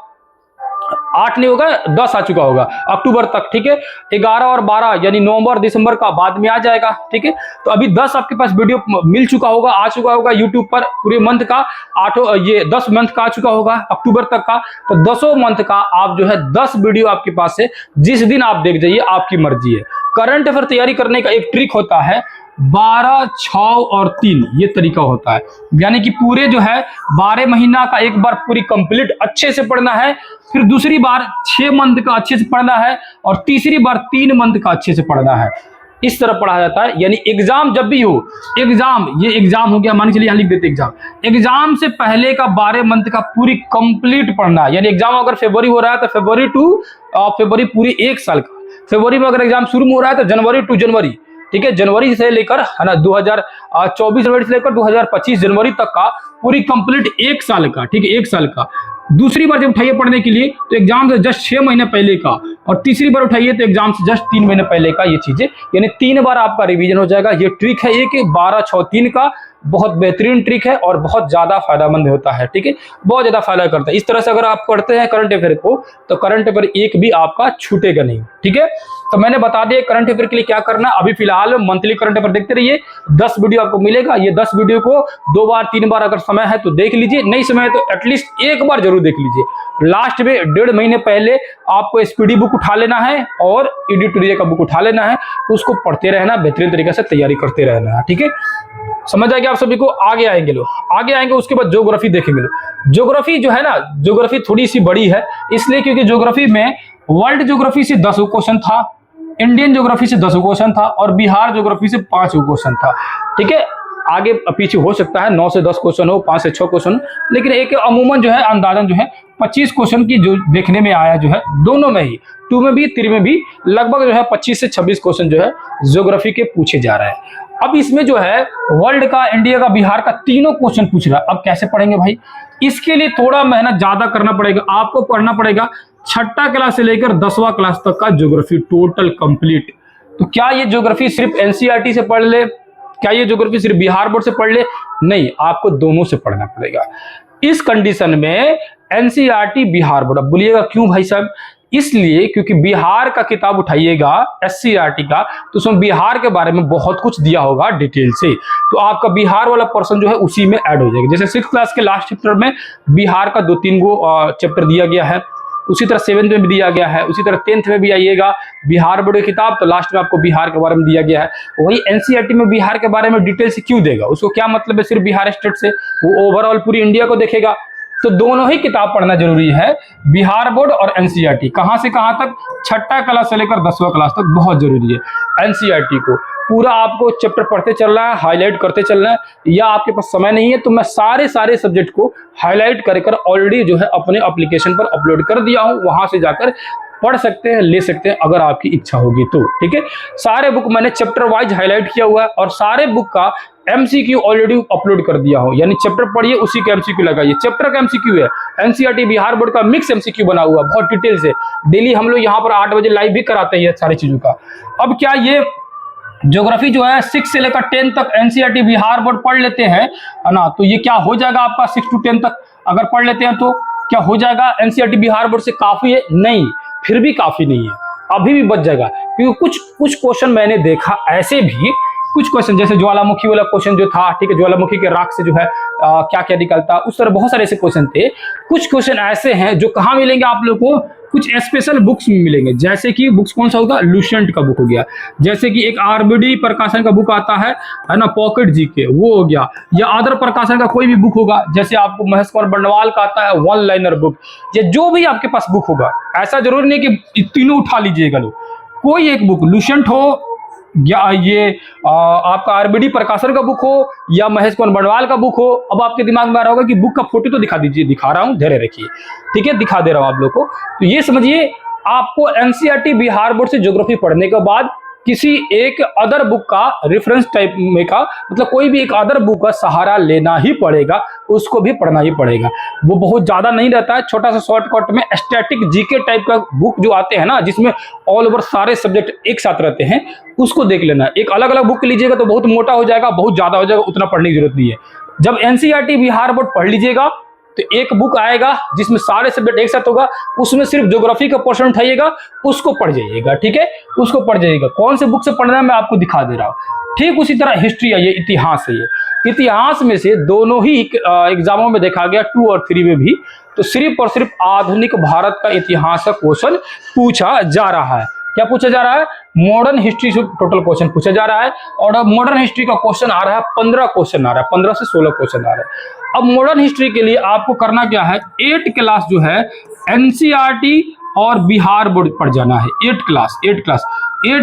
8 नहीं होगा, 10 आ चुका होगा अक्टूबर तक। ठीक है, 11 और 12 यानी नवंबर दिसंबर का बाद में आ जाएगा। ठीक है, तो अभी 10 आपके पास वीडियो मिल चुका होगा, आ चुका होगा यूट्यूब पर, पूरे मंथ का 8, ये 10 मंथ का आ चुका होगा अक्टूबर तक का। तो 10 मंथ का आप जो है 10 वीडियो आपके पास है, जिस दिन आप देख जाइए, आपकी मर्जी है। करंट अफेयर तैयारी करने का एक ट्रिक होता है, 12, 6 और 3 ये तरीका होता है, यानी कि पूरे जो है 12 महीना का एक बार पूरी कंप्लीट अच्छे से पढ़ना है, फिर दूसरी बार 6 मंथ का अच्छे से पढ़ना है, और तीसरी बार 3 मंथ का अच्छे से पढ़ना है। इस तरह पढ़ा जाता है। यानी एग्जाम जब भी हो, एग्जाम, ये एग्जाम हो गया मान के चलिए, यहाँ लिख देते एग्जाम, एग्जाम से पहले का 12 मंथ का पूरी कंप्लीट पढ़ना है। यानी एग्जाम अगर फरवरी हो रहा है तो फरवरी टू फरवरी पूरी 1 साल का, फरवरी में अगर एग्जाम शुरू हो रहा है तो जनवरी टू जनवरी। ठीक है, जनवरी से लेकर है ना 2024 जनवरी से लेकर 2025 जनवरी तक का पूरी कंप्लीट 1 साल का। ठीक है, 1 साल का। दूसरी बार जब उठाइए पढ़ने के लिए तो एग्जाम से जस्ट 6 महीने पहले का, और तीसरी बार उठाइए तो एग्जाम से जस्ट 3 महीने पहले का। ये चीजें यानी 3 बार आपका रिवीजन हो जाएगा। ये ट्रिक है एक 12, 6, 3 का, बहुत बेहतरीन ट्रिक है और बहुत ज्यादा फायदेमंद होता है। ठीक है, बहुत ज्यादा फायदा करता है। इस तरह से अगर आप पढ़ते हैं करंट अफेयर को तो करंट अफेयर एक भी आपका छूटेगा नहीं। ठीक है, तो मैंने बता दिया करंट अफेयर के लिए क्या करना। अभी फिलहाल मंथली करंट अफेयर देखते रहिए, 10 वीडियो आपको मिलेगा। ये 10 वीडियो को 2 बार 3 बार अगर समय है तो देख लीजिए, नहीं समय है तो एटलीस्ट 1 बार जरूर देख लीजिए। लास्ट में 1.5 महीने पहले आपको एसपीडी बुक उठा लेना है और एडिटोरियल का बुक उठा लेना है, उसको पढ़ते रहना, बेहतरीन तरीके से तैयारी करते रहना है। ठीक है, समझ आएगा आप सभी को। आगे आएंगे लोग, आगे आएंगे, उसके बाद ज्योग्राफी देखेंगे लोग। ज्योग्राफी जो है ना, ज्योग्राफी थोड़ी सी बड़ी है, इसलिए क्योंकि ज्योग्राफी में वर्ल्ड ज्योग्राफी से 10 क्वेश्चन था, इंडियन ज्योग्राफी से 10 क्वेश्चन था, और बिहार ज्योग्राफी से 5 क्वेश्चन था। ठीक है, आगे पीछे हो सकता है 9 से 10 क्वेश्चन हो, 5 से 6 क्वेश्चन, लेकिन एक अमूमन जो है अंदाजन जो है 25 क्वेश्चन की जो देखने में आया जो है, दोनों में ही 2 में भी 3 में भी लगभग जो है 25 से 26 क्वेश्चन जो है ज्योग्राफी के पूछे जा रहे हैं। अब इसमें जो है वर्ल्ड का, इंडिया का, बिहार का तीनों क्वेश्चन पूछ रहा है। अब कैसे पढ़ेंगे भाई? इसके लिए थोड़ा मेहनत ज्यादा करना पड़ेगा। आपको पढ़ना पड़ेगा 6ठा क्लास से लेकर 10वां क्लास तक का ज्योग्राफी टोटल कंप्लीट। तो क्या ये ज्योग्राफी सिर्फ एनसीईआरटी से पढ़ ले क्या ये ज्योग्राफी सिर्फ बिहार बोर्ड से पढ़ ले? नहीं, आपको दोनों से पढ़ना पड़ेगा। इस कंडीशन में एनसीईआरटी बिहार बोर्ड। अब बोलिएगा क्यों भाई साहब? इसलिए क्योंकि बिहार का किताब उठाइएगा एससीईआरटी का, तो उसमें बिहार के बारे में बहुत कुछ दिया होगा डिटेल से, तो आपका बिहार वाला पर्सन जो है उसी में ऐड हो जाएगा। जैसे 6th क्लास के लास्ट चैप्टर में बिहार का 2-3 गो चैप्टर दिया गया है, उसी तरह 7th में भी दिया गया है, उसी तरह 10th में भी आइएगा बिहार बोर्ड की किताब, तो लास्ट में आपको बिहार के बारे में दिया गया है। वही एनसीईआरटी में बिहार के बारे में डिटेल से क्यों देगा? उसको क्या मतलब है सिर्फ बिहार स्टेट से? वो ओवरऑल पूरी इंडिया को देखेगा। तो दोनों ही किताब पढ़ना जरूरी है, बिहार बोर्ड और एनसीईआरटी। कहां से कहां तक? 6th क्लास से लेकर 10वीं क्लास तक बहुत जरूरी है। एनसीईआरटी को पूरा आपको चैप्टर पढ़ते चलना है, हाईलाइट करते चलना है, या आपके पास समय नहीं है तो मैं सारे सब्जेक्ट को हाईलाइट कर ऑलरेडी जो है अपने एप्लीकेशन पर अपलोड कर दिया हूं, वहां से जाकर पढ़ सकते हैं, ले सकते हैं अगर आपकी इच्छा होगी तो। ठीक है, सारे बुक मैंने चैप्टर वाइज हाईलाइट किया हुआ है और सारे बुक का एमसीक्यू ऑलरेडी अपलोड कर दिया हूं, यानी चैप्टर पढ़िए उसी का एमसीक्यू लगाइए। चैप्टर का एमसीक्यू है, एनसीईआरटी बिहार बोर्ड का मिक्स एमसीक्यू बना हुआ बहुत डिटेल से। डेली हम लोग यहाँ पर 8 बजे लाइव भी कराते हैं सारी चीजों का। अब क्या ये ज्योग्राफी जो है 6 से लेकर 10 तक एनसीईआरटी बिहार बोर्ड पढ़ लेते हैं ना, तो ये क्या हो जाएगा आपका 6 to 10 तक अगर पढ़ लेते हैं तो क्या हो जाएगा एनसीईआरटी बिहार बोर्ड से काफी है? नहीं, फिर भी काफी नहीं है, अभी भी बच जाएगा। क्योंकि कुछ क्वेश्चन मैंने देखा ऐसे भी, कुछ क्वेश्चन जैसे ज्वालामुखी वाला क्वेश्चन जो था, ठीक है, ज्वालामुखी के राख से जो है क्या क्या निकलता, उस तरह बहुत सारे ऐसे क्वेश्चन थे। कुछ क्वेश्चन ऐसे हैं जो कहाँ मिलेंगे आप लोग को? कुछ स्पेशल बुक्स में मिलेंगे। जैसे कि बुक्स कौन सा होगा? लुसेंट का बुक हो गया, जैसे कि एक आरबीडी प्रकाशन का बुक आता है ना, पॉकेट जीके, वो हो गया, या अदर प्रकाशन का कोई भी बुक होगा, जैसे आपको महेश कुमार बंडवाल का आता है 1 लाइनर बुक, या जो भी आपके पास बुक होगा। ऐसा जरूरी नहीं कि तीनों उठा लीजिएगा लोग, कोई एक बुक लुसेंट हो या ये आपका आरबीडी प्रकाशन का बुक हो या महेश कुमार बंडवाल का बुक हो। अब आपके दिमाग में आ रहा होगा कि बुक का फोटो तो दिखा दीजिए, दिखा रहा हूं, धैर्य रखिए, ठीक है, दिखा दे रहा हूं आप लोग को। तो ये समझिए आपको एनसीईआरटी बिहार बोर्ड से ज्योग्राफी पढ़ने के बाद किसी एक अदर बुक का रेफरेंस टाइप में का, मतलब कोई भी एक अदर बुक का सहारा लेना ही पड़ेगा, उसको भी पढ़ना ही पड़ेगा। वो बहुत ज्यादा नहीं रहता है, छोटा सा शॉर्टकट में स्टैटिक जीके टाइप का बुक जो आते हैं ना, जिसमें ऑल ओवर सारे सब्जेक्ट एक साथ रहते हैं, उसको देख लेना। एक अलग अलग बुक लीजिएगा तो बहुत मोटा हो जाएगा, बहुत ज्यादा हो जाएगा, उतना पढ़ने की जरूरत नहीं है। जब एनसीईआरटी बिहार बोर्ड पढ़ लीजिएगा तो एक बुक आएगा जिसमें सारे सब्जेक्ट एक साथ होगा, उसमें सिर्फ ज्योग्राफी का पोर्शन उठाइएगा, उसको पढ़ जाइएगा, ठीक है, उसको पढ़ जाइएगा। कौन से बुक से पढ़ना है मैं आपको दिखा दे रहा हूँ। ठीक उसी तरह हिस्ट्री है, ये इतिहास है। ये इतिहास में से दोनों ही एग्जामों में देखा गया 2 और 3 में भी, तो सिर्फ और सिर्फ आधुनिक भारत का इतिहास का क्वेश्चन पूछा जा रहा है। क्या पूछा जा रहा है? मॉडर्न हिस्ट्री से टोटल क्वेश्चन पूछा जा रहा है, और अब मॉडर्न हिस्ट्री का क्वेश्चन आ रहा है 15 क्वेश्चन आ रहा है, 15 से 16 क्वेश्चन आ रहा है। अब मॉडर्न हिस्ट्री के लिए आपको करना क्या है? 8 क्लास जो है एनसीईआरटी और बिहार बोर्ड पढ़ जाना है। 8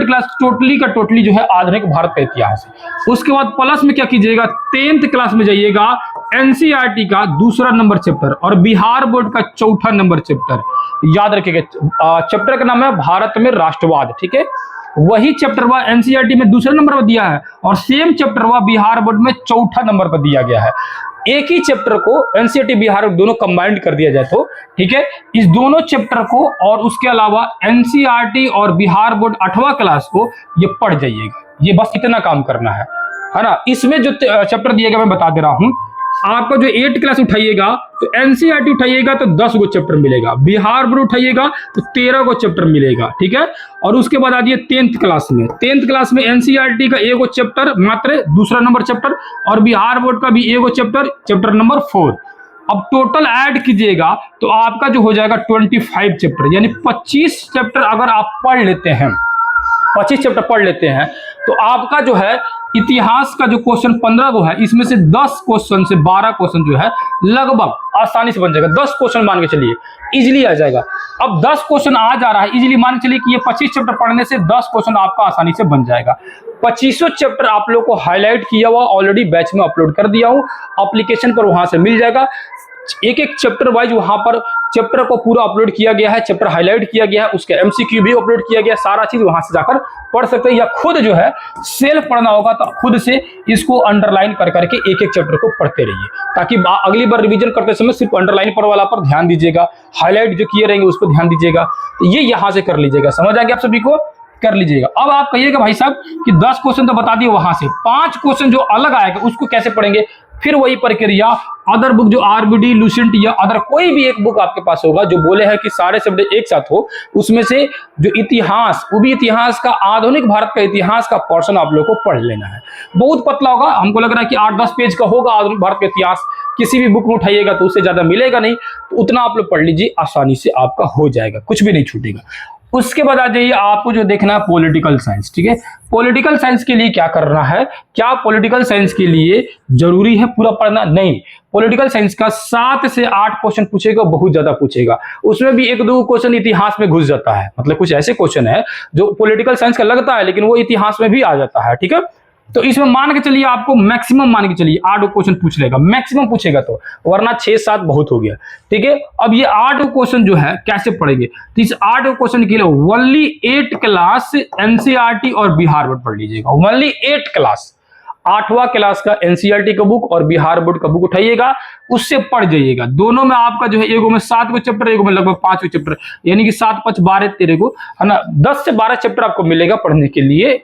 क्लास टोटली का टोटली जो है आधुनिक भारत का इतिहास है। उसके बाद प्लस में क्या कीजिएगा? 10th क्लास में जाइएगा, एनसीईआरटी का 2 नंबर चैप्टर और बिहार बोर्ड का 4 नंबर चैप्टर याद रखिएगा। चैप्टर का नाम है भारत में राष्ट्रवाद, ठीक है। वही चैप्टर वह एनसीईआरटी में 2 नंबर पर दिया है और सेम चैप्टर वह बिहार बोर्ड में 4 नंबर पर दिया गया है। एक ही चैप्टर को एनसीईआरटी बिहार दोनों कंबाइंड कर दिया जाए तो, ठीक है, इस दोनों चैप्टर को और उसके अलावा एनसीईआरटी और बिहार बोर्ड 8वां क्लास को ये पढ़ जाइएगा। ये बस इतना काम करना है ना। इसमें जो चैप्टर दिएगा मैं बता दे रहा हूं आपको। जो 8 क्लास उठाइएगा तो एनसीईआरटी उठाइएगा तो 10 गो चैप्टर मिलेगा, बिहार बोर्ड उठाइएगा तो 13 गो चैप्टर मिलेगा, ठीक है। और उसके बाद आ जाइए 10th क्लास में। 10th क्लास में एनसीईआरटी का 1 चैप्टर मात्र 2 नंबर चैप्टर और बिहार बोर्ड का भी 1 चैप्टर, चैप्टर नंबर 4। अब टोटल ऐड कीजिएगा तो आपका जो हो जाएगा 25 चैप्टर, यानी 25 चैप्टर अगर आप पढ़ लेते हैं, 25 चैप्टर पढ़ लेते हैं तो आपका जो है इतिहास का जो क्वेश्चन 15 गो है, इसमें से 10 क्वेश्चन से 12 क्वेश्चन जो है लगभग आसानी से बन जाएगा। 10 क्वेश्चन मान के चलिए इजीली आ जाएगा। अब 10 क्वेश्चन आ जा रहा है इजीली, मान के चलिए कि ये 25 चैप्टर पढ़ने से 10 क्वेश्चन आपका आसानी से बन जाएगा। 25 चैप्टर आप लोग को हाईलाइट किया हुआ ऑलरेडी बैच में अपलोड कर दिया हूं, एप्लीकेशन पर वहां से मिल जाएगा। एक एक चैप्टर वाइज वहां पर चैप्टर को पूरा अपलोड किया गया है, चैप्टर हाईलाइट किया गया है, उसके एमसीक्यू भी अपलोड किया गया है, सारा चीज वहां से जाकर पढ़ सकते हैं। या खुद जो है सेल्फ पढ़ना होगा तो खुद से इसको अंडरलाइन कर करके एक एक चैप्टर को पढ़ते रहिए, ताकि अगली बार रिवीजन करते समय सिर्फ अंडरलाइन पर वाला पर ध्यान दीजिएगा, हाईलाइट जो किए रहेंगे उस पर ध्यान दीजिएगा। तो ये यहां से कर लीजिएगा। समझ आ गया आप सभी को? कर लीजिएगा। अब आप कहिएगा भाई साहब कि 10 क्वेश्चन तो बता दिए, वहां से 5 क्वेश्चन जो अलग आएगा उसको कैसे पढ़ेंगे? फिर वही प्रक्रिया, अदर बुक जो आरबीडी, लुसेंट या अदर कोई भी एक बुक आपके पास होगा जो बोले हैं कि सारे शब्द एक साथ हो, उसमें से जो इतिहास, वो भी इतिहास का, आधुनिक भारत का इतिहास का पोर्शन आप लोग को पढ़ लेना है। बहुत पतला होगा, हमको लग रहा है कि 8-10 पेज का होगा आधुनिक भारत का इतिहास। किसी भी बुक में उठाइएगा तो उससे ज्यादा मिलेगा नहीं, तो उतना आप लोग पढ़ लीजिए, आसानी से आपका हो जाएगा, कुछ भी नहीं छूटेगा। उसके बाद आ जाइए, आपको जो देखना है पॉलिटिकल साइंस, ठीक है। पॉलिटिकल साइंस के लिए क्या करना है? क्या पॉलिटिकल साइंस के लिए जरूरी है पूरा पढ़ना? नहीं। पॉलिटिकल साइंस का 7 से 8 क्वेश्चन पूछेगा, बहुत ज्यादा पूछेगा। उसमें भी 1-2 क्वेश्चन इतिहास में घुस जाता है, मतलब कुछ ऐसे क्वेश्चन है जो पॉलिटिकल साइंस का लगता है लेकिन वो इतिहास में भी आ जाता है, ठीक है। तो इसमें मान के चलिए, आपको मैक्सिमम मान के चलिए 8 क्वेश्चन पूछ लेगा, मैक्सिमम पूछेगा तो, वरना 6-7 बहुत हो गया, ठीक है। अब ये 8 क्वेश्चन जो है कैसे पढ़ेंगे? तो इस 8 क्वेश्चन के लिए ओनली 8 क्लास एनसीईआरटी और बिहार बोर्ड पढ़ लीजिएगा। ओनली 8 क्लास, 8वां क्लास का एनसीईआरटी का बुक और बिहार बोर्ड का बुक उठाइएगा, उससे पढ़ जाइएगा। दोनों में आपका जो है, एगो में 7 को चैप्टर, एगो में लगभग 5 को चैप्टर, यानी कि 7-5 12 13 को, है ना, 10 से 12 चैप्टर आपको मिलेगा पढ़ने के लिए।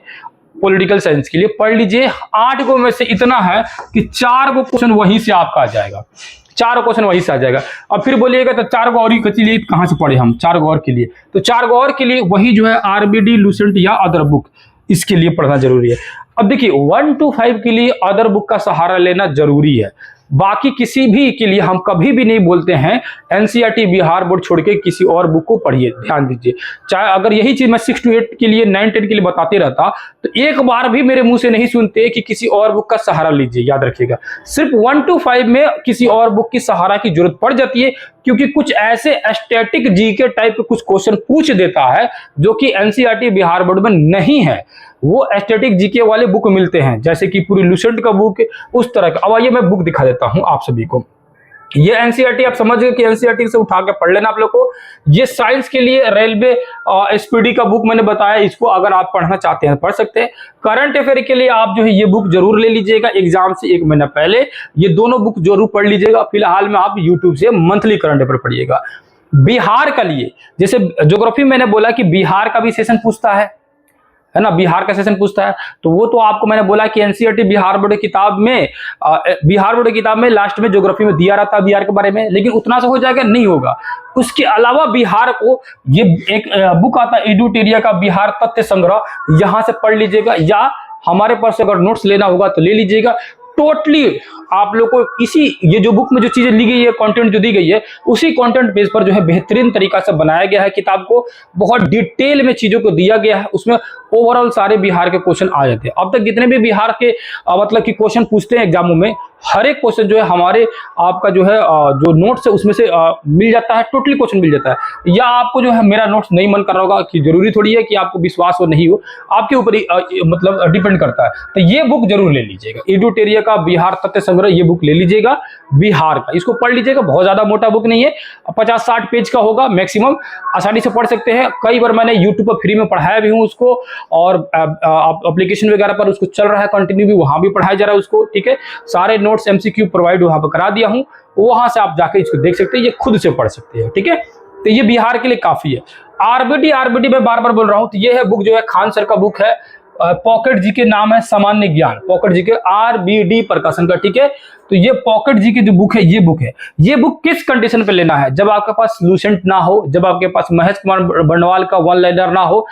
पॉलिटिकल साइंस के लिए पढ़ लीजिए। 8 को में से इतना है कि 4 को क्वेश्चन वहीं से आपका आ जाएगा, 4 क्वेश्चन वहीं से आ जाएगा। अब फिर बोलिएगा तो 4 को और ही के लिए कहां से पढ़े हम? 4 को और के लिए, तो 4 को और के लिए वही जो है आरबीडी, लुसेंट या अदर बुक, इसके लिए पढ़ना जरूरी है। अब देखिए 1 to 5 के लिए अदर बुक का सहारा लेना जरूरी है। बाकी किसी भी के लिए हम कभी भी नहीं बोलते हैं एनसीईआरटी, बिहार बोर्ड छोड़ के किसी और बुक को पढ़िए, ध्यान दीजिए। चाहे अगर यही चीज मैं 6 to 8 के लिए, 9-10 के लिए बताते रहता तो एक बार भी मेरे मुंह से नहीं सुनते कि किसी और बुक का सहारा लीजिए। याद रखिएगा, सिर्फ 1 to 5 में किसी और बुक की सहारा की जरूरत पड़ जाती है, क्योंकि कुछ ऐसे स्टैटिक जीके टाइप के कुछ क्वेश्चन पूछ देता है जो कि एनसीईआरटी, बिहार बोर्ड में नहीं है। वो स्टैटिक जीके वाले बुक मिलते हैं, जैसे कि पूरी लुसेंट का बुक, उस तरह का। अब आइए मैं बुक दिखा देता हूं आप सभी को। ये एनसीईआरटी, आप समझ गए कि एनसीईआरटी से उठा के पढ़ लेना आप लोग को। ये साइंस के लिए रेलवे एसपीडी का बुक मैंने बताया, इसको अगर आप पढ़ना चाहते हैं पढ़ सकते हैं। करंट अफेयर के लिए आप जो है ये बुक जरूर ले लीजिएगा, एग्जाम से 1 महीना पहले ये दोनों बुक जरूर पढ़ लीजिएगा। फिलहाल में आप यूट्यूब से मंथली करंट अफेयर पढ़िएगा। बिहार का लिए, जैसे ज्योग्राफी मैंने बोला कि बिहार का भी सेशन पूछता है ना, बिहार का सेशन पूछता है, तो वो तो आपको मैंने बोला कि एनसीईआरटी, बिहार बोर्ड की किताब में, बिहार बोर्ड की किताब में लास्ट में ज्योग्राफी में दिया रहता है बिहार के बारे में, लेकिन उतना से हो जाएगा नहीं होगा। उसके अलावा बिहार को ये एक बुक आता है एडुटेरिया का, बिहार तथ्य संग्रह, यहां से पढ़ लीजिएगा, या हमारे पास अगर नोट्स लेना होगा तो ले लीजिएगा। टोटली आप लोग को इसी, ये जो बुक में जो चीजें ली गई है, कंटेंट जो दी गई है, उसी कंटेंट पेज पर जो है बेहतरीन तरीका से बनाया गया है किताब को, बहुत डिटेल में चीजों को दिया गया है। उसमें ओवरऑल सारे बिहार के क्वेश्चन आ जाते हैं। अब तक जितने भी बिहार के मतलब कि क्वेश्चन पूछते हैं एग्जामों में, हर एक क्वेश्चन जो है हमारे आपका जो है जो नोट्स है उसमें से मिल जाता है, टोटली क्वेश्चन मिल जाता है। या आपको जो है मेरा नोट्स नहीं मन कर रहा होगा, कि जरूरी थोड़ी है कि आपको विश्वास हो नहीं हो, आपके ऊपर मतलब डिपेंड करता है, तो ये बुक जरूर ले लीजिएगा। एडुटेरिया का बिहार तथ्य संग्रह, ये बुक ले लीजिएगा बिहार का, इसको पढ़ लीजिएगा। बहुत ज्यादा मोटा बुक नहीं है, 50-60 पेज का होगा मैक्सिमम, आसानी से पढ़ सकते हैं। कई बार मैंने यूट्यूब पर फ्री में पढ़ाया भी हूँ उसको, और एप्लीकेशन वगैरह पर उसको चल रहा है कंटिन्यू, भी वहां भी पढ़ाया जा रहा है उसको, ठीक है। सारे नोट्स एमसीक्यू प्रोवाइड वहां पर करा दिया हूं, वहां से आप जाके इसको देख सकते हैं, ये खुद से पढ़ सकते हैं, ठीक है। तो ये बिहार के लिए काफी है। आरबीडी मैं बार बार बोल रहा हूं, तो ये है बुक जो है खान सर का बुक है, पॉकेट जी के नाम है, सामान्य ज्ञान, पॉकेट जी के, आरबीडी प्रकाशन का, ठीक है। तो ये पॉकेट जी की जो बुक है, ये बुक है। ये बुक किस कंडीशन पे लेना है? जब आपके पास लुसेंट ना हो, जब आपके पास महेश कुमार बंडवाल का 1 लाइनर ना हो,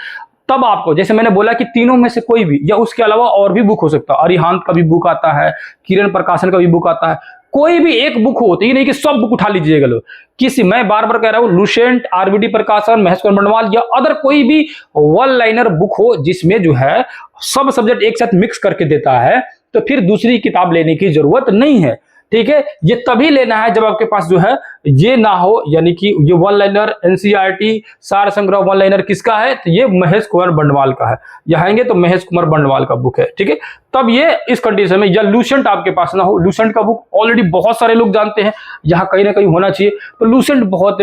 तब आपको, जैसे मैंने बोला कि तीनों में से कोई भी, या उसके अलावा और भी बुक हो सकता है, अरिहंत का भी बुक आता है, किरण प्रकाशन का भी बुक आता है, कोई भी एक बुक हो, तो ये नहीं कि सब बुक उठा लीजिएगा लोग। किसी, मैं बार बार कह रहा हूं, लुसेंट, आरबीडी प्रकाशन, महेश कुमार बंडवाल या अदर कोई भी 1 लाइनर बुक हो जिसमें जो है सब सब्जेक्ट एक साथ मिक्स करके देता है, तो फिर दूसरी किताब लेने की जरूरत नहीं है, ठीक है। ये तभी लेना है जब आपके पास जो है ये ना हो, यानी कि ये 1 लाइनर एनसीईआरटी सार संग्रह 1 लाइनर किसका है? तो ये महेश कुमार बंडवाल का है। यहाँ आएंगे तो महेश कुमार बंडवाल का बुक है, ठीक है। तब ये इस कंडीशन में, या लुसेंट आपके पास ना हो, लुसेंट का बुक ऑलरेडी बहुत सारे लोग जानते हैं, यहाँ कहीं ना कहीं होना चाहिए। तो लुसेंट बहुत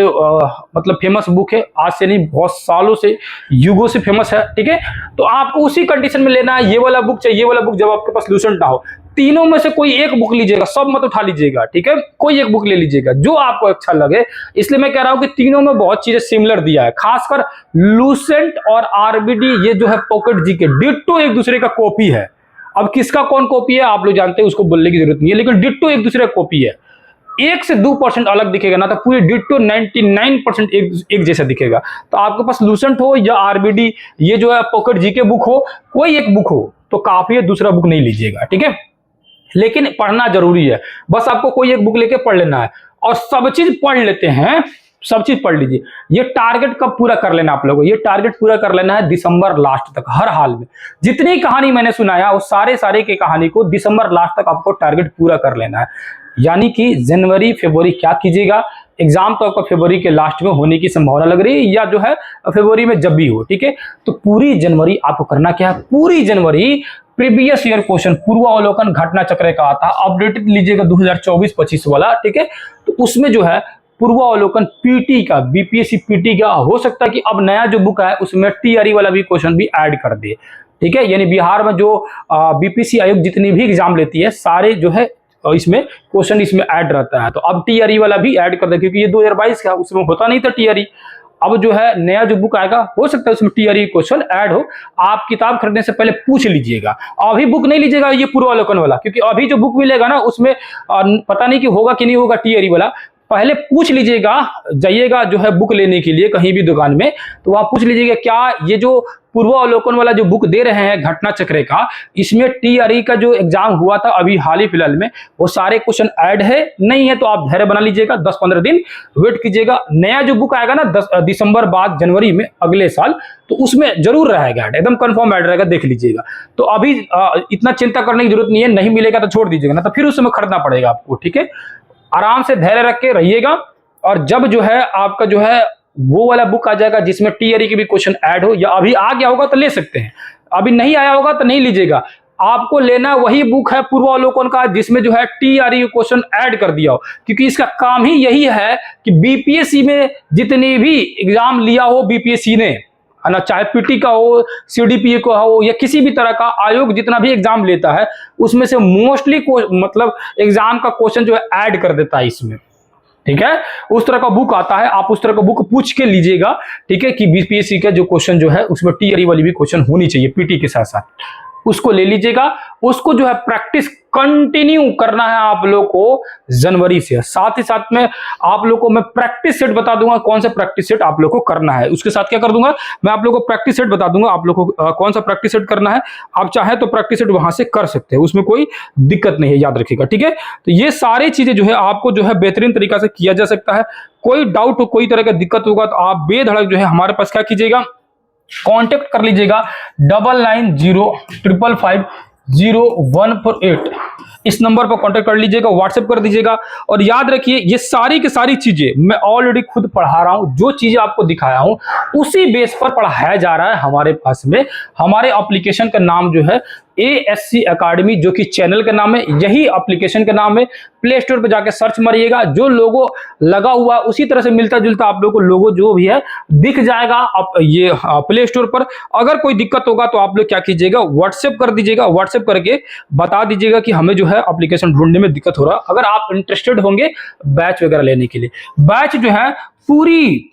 मतलब फेमस बुक है, आज से नहीं बहुत सालों से, युगों से फेमस है, ठीक है। तो आपको उसी कंडीशन में लेना है, ये वाला बुक चाहिए, ये वाला बुक जब आपके पास लुसेंट ना हो। तीनों में से कोई एक बुक लीजिएगा, सब मत उठा लीजिएगा, ठीक है, कोई एक बुक ले लीजिएगा जो आपको अच्छा लगे। इसलिए मैं कह रहा हूं कि तीनों में बहुत चीजें सिमिलर दिया है, खासकर लूसेंट और आरबीडी, ये जो है पॉकेट जीके डिट्टो एक दूसरे का कॉपी है। अब किसका कौन कॉपी है आप लोग जानते हैं, उसको बोलने की जरूरत नहीं है, लेकिन डिट्टो एक दूसरे का कॉपी है। 1 से 2% अलग दिखेगा ना, तो पूरी डिट्टो 99% एक जैसा दिखेगा। तो आपके पास लूसेंट हो या आरबीडी, ये जो है पॉकेट जीके बुक हो, कोई एक बुक हो तो काफी है, दूसरा बुक नहीं लीजिएगा, ठीक है। लेकिन पढ़ना जरूरी है, बस आपको कोई एक बुक लेके पढ़ लेना है और सब चीज पढ़ लेते हैं, सब चीज पढ़ लीजिए। ये टारगेट कब पूरा कर लेना आप लोगों को, ये टारगेट पूरा कर लेना है दिसंबर लास्ट तक, हर हाल में। जितनी कहानी मैंने सुनाया वो सारे की कहानी को दिसंबर लास्ट तक आपको टारगेट पूरा कर लेना है। यानी कि जनवरी फरवरी क्या कीजिएगा, एग्जाम तो आपका फरवरी के लास्ट में होने की संभावना लग रही है, या जो है फरवरी में जब भी हो, ठीक है। तो पूरी जनवरी आपको करना क्या है, पूरी जनवरी प्रीवियस ईयर क्वेश्चन पूर्वावलोकन घटना चक्र का आता है, अपडेटेड लीजिएगा 2024-25 वाला, ठीक है। तो उसमें जो है पूर्वावलोकन पीटी का, बीपीएससी पीटी का, हो सकता है कि अब नया जो बुक है उसमें टीआरई वाला भी क्वेश्चन भी ऐड कर दे, ठीक है। यानी बिहार में जो बीपीएससी आयोग जितनी भी एग्जाम लेती है सारे जो है इसमें क्वेश्चन इसमें ऐड रहता है, तो अब टीआरई वाला भी ऐड कर दे, क्योंकि ये 2022 का उसमें होता नहीं था टीआरई। अब जो है नया जो बुक आएगा हो सकता है उसमें टीआरई क्वेश्चन ऐड हो। आप किताब खरीदने से पहले पूछ लीजिएगा, अभी बुक नहीं लीजिएगा ये पूर्वावलोकन वाला, क्योंकि अभी जो बुक मिलेगा ना उसमें पता नहीं कि होगा कि नहीं होगा टीआरई वाला। पहले पूछ लीजिएगा, जाइएगा जो है बुक लेने के लिए कहीं भी दुकान में, तो वहां पूछ लीजिएगा क्या ये जो पूर्वावलोकन वाला जो बुक दे रहे हैं घटना चक्र का, इसमें टीआरई का जो एग्जाम हुआ था अभी हाल ही फिलहाल में वो सारे क्वेश्चन ऐड है नहीं है, तो आप धैर्य बना लीजिएगा, 10-15 दिन वेट कीजिएगा। नया जो बुक आएगा ना 10 दिसंबर बाद जनवरी में अगले साल, तो उसमें जरूर रहेगा ऐड, एकदम कंफर्म ऐड रहेगा, देख लीजिएगा। तो अभी इतना चिंता करने की जरूरत नहीं है, नहीं मिलेगा तो छोड़ दीजिएगा ना, तो फिर उस समय खरीदना पड़ेगा आपको, ठीक है। आराम से धैर्य रख के रहिएगा, और जब जो है आपका जो है वो वाला बुक आ जाएगा जिसमें टीआरई के भी क्वेश्चन ऐड हो, या अभी आ गया होगा तो ले सकते हैं, अभी नहीं आया होगा तो नहीं लीजिएगा। आपको लेना वही बुक है पूर्वावलोकन का जिसमें जो है टीआरई क्वेश्चन ऐड कर दिया हो, क्योंकि इसका काम ही यही है कि बीपीएससी में जितने भी एग्जाम लिया हो बीपीएससी ने, है ना, चाहे पीटी का हो, सीडीपीए का हो, या किसी भी तरह का आयोग जितना भी एग्जाम लेता है उसमें से मोस्टली मतलब एग्जाम का क्वेश्चन जो है ऐड कर देता है इसमें, ठीक है। उस तरह का बुक आता है, आप उस तरह का बुक पूछ के लीजिएगा, ठीक है, कि बीपीएससी का जो क्वेश्चन जो है उसमें टीआरई वाली भी क्वेश्चन होनी चाहिए पीटी के साथ साथ, उसको ले लीजिएगा। उसको जो है प्रैक्टिस कंटिन्यू करना है आप लोग को जनवरी से। साथ ही साथ में आप लोग को मैं प्रैक्टिस सेट बता दूंगा कौन सा प्रैक्टिस सेट आप लोग को करना है, उसके साथ क्या कर दूंगा मैं आप लोग को प्रैक्टिस सेट बता दूंगा आप लोग को कौन सा प्रैक्टिस सेट करना है। आप चाहे तो प्रैक्टिस सेट वहां से कर सकते हैं, उसमें कोई दिक्कत नहीं है, याद रखिएगा, ठीक है। तो ये सारी चीजें जो है आपको जो है बेहतरीन तरीका से किया जा सकता है। कोई डाउट हो, कोई तरह का दिक्कत होगा तो आप बेधड़क जो है हमारे पास क्या कीजिएगा, कांटेक्ट कर लीजिएगा 9905500148 इस नंबर पर कांटेक्ट कर लीजिएगा, व्हाट्सएप कर दीजिएगा। और याद रखिए ये सारी की सारी चीजें मैं ऑलरेडी खुद पढ़ा रहा हूं, जो चीजें आपको दिखाया हूं उसी बेस पर पढ़ाया जा रहा है हमारे पास में। हमारे एप्लीकेशन का नाम जो है ASC अकेडमी, जो कि चैनल का नाम है, यही एप्लीकेशन का नाम है। प्ले स्टोर पे जाके सर्च मारिएगा, जो लोगो लगा हुआ उसी तरह से मिलता जुलता आप लोगों को लोगो जो भी है दिख जाएगा आप ये प्ले स्टोर पर। अगर कोई दिक्कत होगा तो आप लोग क्या कीजिएगा, व्हाट्सएप कर दीजिएगा, व्हाट्सएप करके बता दीजिएगा कि हमें जो है एप्लीकेशन ढूंढने में दिक्कत हो रहा है। अगर आप इंटरेस्टेड होंगे बैच वगैरह लेने के लिए, बैच जो है पूरी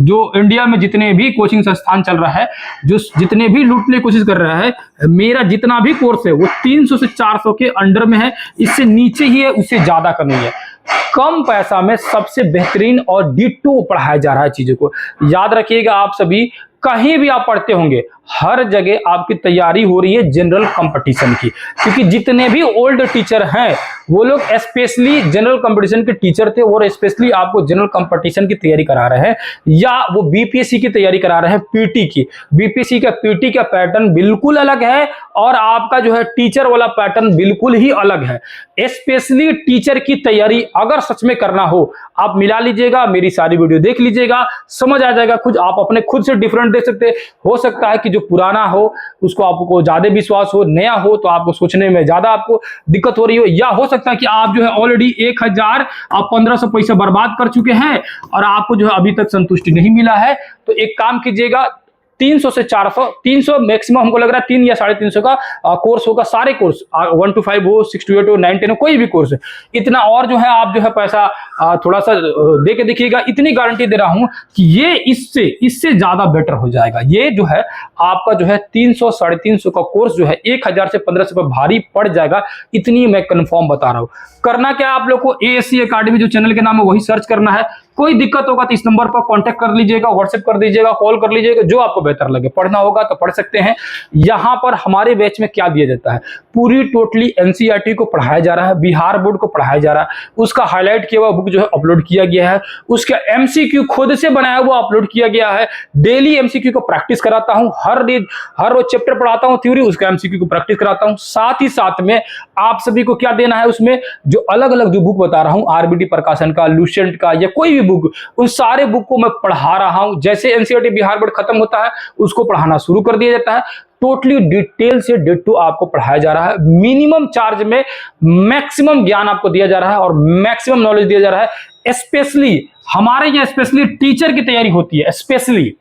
जो इंडिया में जितने भी कोचिंग संस्थान चल रहा है, जो जितने भी लूटने की कोशिश कर रहा है, मेरा जितना भी कोर्स है वो 300 से 400 के अंडर में है, इससे नीचे ही है, उससे ज्यादा का नहीं है। कम पैसा में सबसे बेहतरीन और डिट्टो पढ़ाया जा रहा है चीजों को। याद रखिएगा आप सभी, कहीं भी आप पढ़ते होंगे हर जगह आपकी तैयारी हो रही है जनरल कंपटीशन की, क्योंकि जितने भी ओल्ड टीचर हैं वो लोग स्पेशली जनरल कंपटीशन के टीचर थे और स्पेशली आपको जनरल कंपटीशन की तैयारी करा रहे हैं, या वो बीपीएससी की तैयारी करा रहे हैं पीटी की। बीपीएससी का पीटी का पैटर्न बिल्कुल अलग है और आपका जो है टीचर वाला पैटर्न बिल्कुल ही अलग है। स्पेशली टीचर की तैयारी अगर सच में करना हो आप मिला लीजिएगा, मेरी सारी वीडियो देख लीजिएगा, समझ आ जाएगा खुद, आप अपने खुद से डिफरेंट देख सकते। हो सकता है कि जो पुराना हो उसको आपको ज्यादा विश्वास हो, नया हो तो आपको सोचने में ज्यादा आपको दिक्कत हो रही हो, या हो सकता है कि आप जो है ऑलरेडी 1000 आप 1500 पैसा बर्बाद कर चुके हैं और आपको जो है अभी तक संतुष्टि नहीं मिला है। तो एक काम कीजिएगा, 300 से 400, 300 मैक्सिमम हमको लग रहा है 3 या 350 का कोर्स होगा। सारे कोर्स 1 to 5 हो, 6 to 8 हो, 9 10 हो, कोई भी कोर्स है इतना। और जो है आप जो है पैसा थोड़ा सा दे के देखिएगा, इतनी गारंटी दे रहा हूं कि ये इससे ज्यादा बेटर हो जाएगा। ये जो है आपका जो है 300 350 का कोर्स जो है 1000 से 1500 रुपये भारी पड़ जाएगा, इतनी मैं कंफर्म बता रहा हूं। करना क्या आप लोग को, ASC एकेडमी जो चैनल के नाम है वही सर्च करना है। कोई दिक्कत होगा तो इस नंबर पर कांटेक्ट कर लीजिएगा, व्हाट्सएप कर दीजिएगा, कॉल कर लीजिएगा, जो आपको बेहतर लगे। पढ़ना होगा तो पढ़ सकते हैं। यहां पर हमारे बैच में क्या दिया जाता है, पूरी टोटली NCERT को पढ़ाया जा रहा है, बिहार बोर्ड को पढ़ाया जा रहा है, उसका हाईलाइट किया हुआ बुक जो है अपलोड किया गया है, उसका MCQ खुद से बनाया हुआ अपलोड किया गया है। डेली MCQ को प्रैक्टिस कराता हूं, हर रोज चैप्टर पढ़ाता हूं थ्योरी, उसका MCQ को प्रैक्टिस कराता हूं। साथ ही साथ में आप सभी को क्या देना है, उसमें जो अलग अलग जो बुक बता रहा हूं, RBD प्रकाशन का, लुसेंट का या कोई भी बुक, उन सारे बुक को मैं पढ़ा रहा हूं। जैसे NCERT बिहार बोर्ड खत्म होता है उसको पढ़ाना शुरू कर दिया जाता है। टोटली डिटेल से डिट्टो आपको पढ़ाया जा रहा है। मिनिमम चार्ज में मैक्सिमम ज्ञान आपको दिया जा रहा है और मैक्सिमम नॉलेज दिया जा रहा है। स्पेशली हमारे यहाँ स्पेशली टीचर की तैयारी होती है। स्पेशली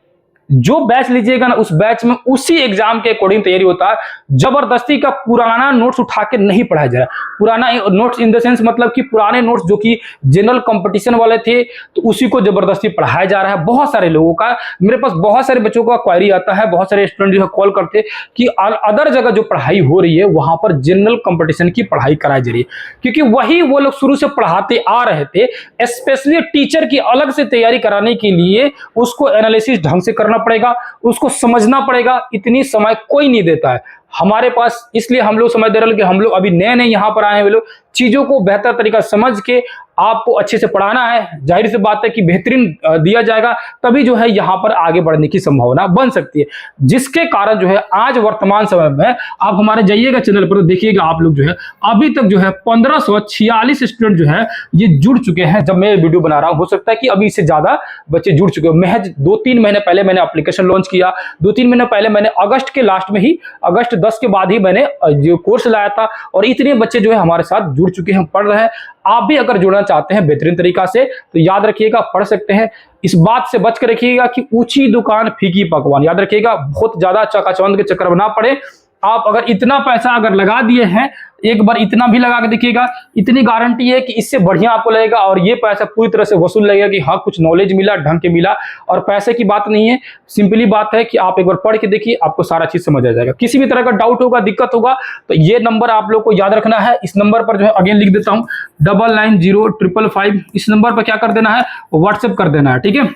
जो बैच लीजिएगा ना, उस बैच में उसी एग्जाम के अकॉर्डिंग तैयारी होता है। जबरदस्ती का पुराना नोट्स उठा के नहीं पढ़ाया जा रहा है। पुराना नोट्स इन द सेंस मतलब कि पुराने नोट्स जो कि जनरल कंपटीशन वाले थे तो उसी को जबरदस्ती पढ़ाया जा रहा है। बहुत सारे लोगों का, मेरे पास बहुत सारे बच्चों का क्वायरी आता है, बहुत सारे स्टूडेंट जो है कॉल करते कि अदर जगह जो पढ़ाई हो रही है वहां पर जनरल कंपटीशन की पढ़ाई कराई जा रही है, क्योंकि वही वो लोग शुरू से पढ़ाते आ रहे थे। स्पेशली टीचर की अलग से तैयारी कराने के लिए उसको एनालिसिस ढंग से करना पड़ेगा, उसको समझना पड़ेगा। इतनी समय कोई नहीं देता है हमारे पास, इसलिए हम लोग समझ दे रहे हैं कि हम लोग अभी नए नए यहां पर आए हैं। वे लोग चीजों को बेहतर तरीका समझ के आपको अच्छे से पढ़ाना है। जाहिर सी बात है कि बेहतरीन दिया जाएगा, तभी जो है यहाँ पर आगे बढ़ने की संभावना बन सकती है। जिसके कारण जो है आज वर्तमान समय में आप हमारे जाइएगा चैनल पर, देखिएगा आप लोग जो है अभी तक जो है 1546 स्टूडेंट जो है ये जुड़ चुके हैं। जब मैं वीडियो बना रहा हूँ, हो सकता है कि अभी इससे ज्यादा बच्चे जुड़ चुके हैं। महज 2-3 महीने पहले मैंने एप्लीकेशन लॉन्च किया, 2-3 महीने पहले मैंने अगस्त के लास्ट में ही, अगस्त 10 के बाद ही मैंने जो कोर्स लाया था, और इतने बच्चे जो है हमारे साथ जुड़ चुके हैं, पढ़ रहे हैं। आप भी अगर जुड़ना चाहते हैं बेहतरीन तरीका से तो याद रखिएगा पढ़ सकते हैं। इस बात से बच कर रखिएगा कि ऊंची दुकान फीकी पकवान, याद रखिएगा बहुत ज्यादा चकाचौंध के चक्कर में ना पड़े। आप अगर इतना पैसा अगर लगा दिए हैं, एक बार इतना भी लगा के देखिएगा, इतनी गारंटी है कि इससे बढ़िया आपको लगेगा और ये पैसा पूरी तरह से वसूल लगेगा कि हाँ कुछ नॉलेज मिला, ढंग के मिला। और पैसे की बात नहीं है, सिंपली बात है कि आप एक बार पढ़ के देखिए, आपको सारा चीज समझ आ जाएगा। किसी भी तरह का डाउट होगा, दिक्कत होगा तो ये नंबर आप लोग को याद रखना है। इस नंबर पर जो है अगेन लिख देता हूँ 990555। इस नंबर पर क्या कर देना है, व्हाट्सएप कर देना है, ठीक है,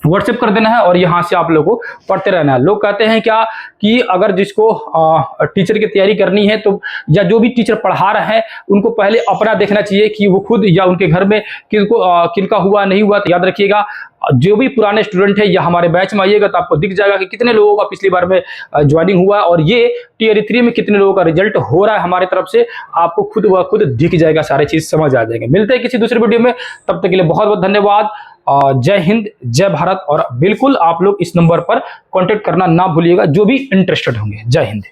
व्हाट्सएप कर देना है और यहाँ से आप लोगों को पढ़ते रहना है। लोग कहते हैं क्या कि अगर जिसको टीचर की तैयारी करनी है तो, या जो भी टीचर पढ़ा रहा है उनको पहले अपना देखना चाहिए कि वो खुद या उनके घर में किनका हुआ नहीं हुआ। तो याद रखिएगा जो भी पुराने स्टूडेंट है या हमारे बैच में आइएगा तो आपको दिख जाएगा कि कितने लोगों का पिछली बार में ज्वाइनिंग हुआ है और ये टियर 3 में कितने लोगों का रिजल्ट हो रहा है हमारे तरफ से। आपको खुद दिख जाएगा, सारी चीज समझ आ जाएगा। मिलते हैं किसी दूसरे वीडियो में, तब तक के लिए बहुत बहुत धन्यवाद। जय हिंद, जय भारत। और बिल्कुल आप लोग इस नंबर पर कांटेक्ट करना ना भूलिएगा जो भी इंटरेस्टेड होंगे। जय हिंद।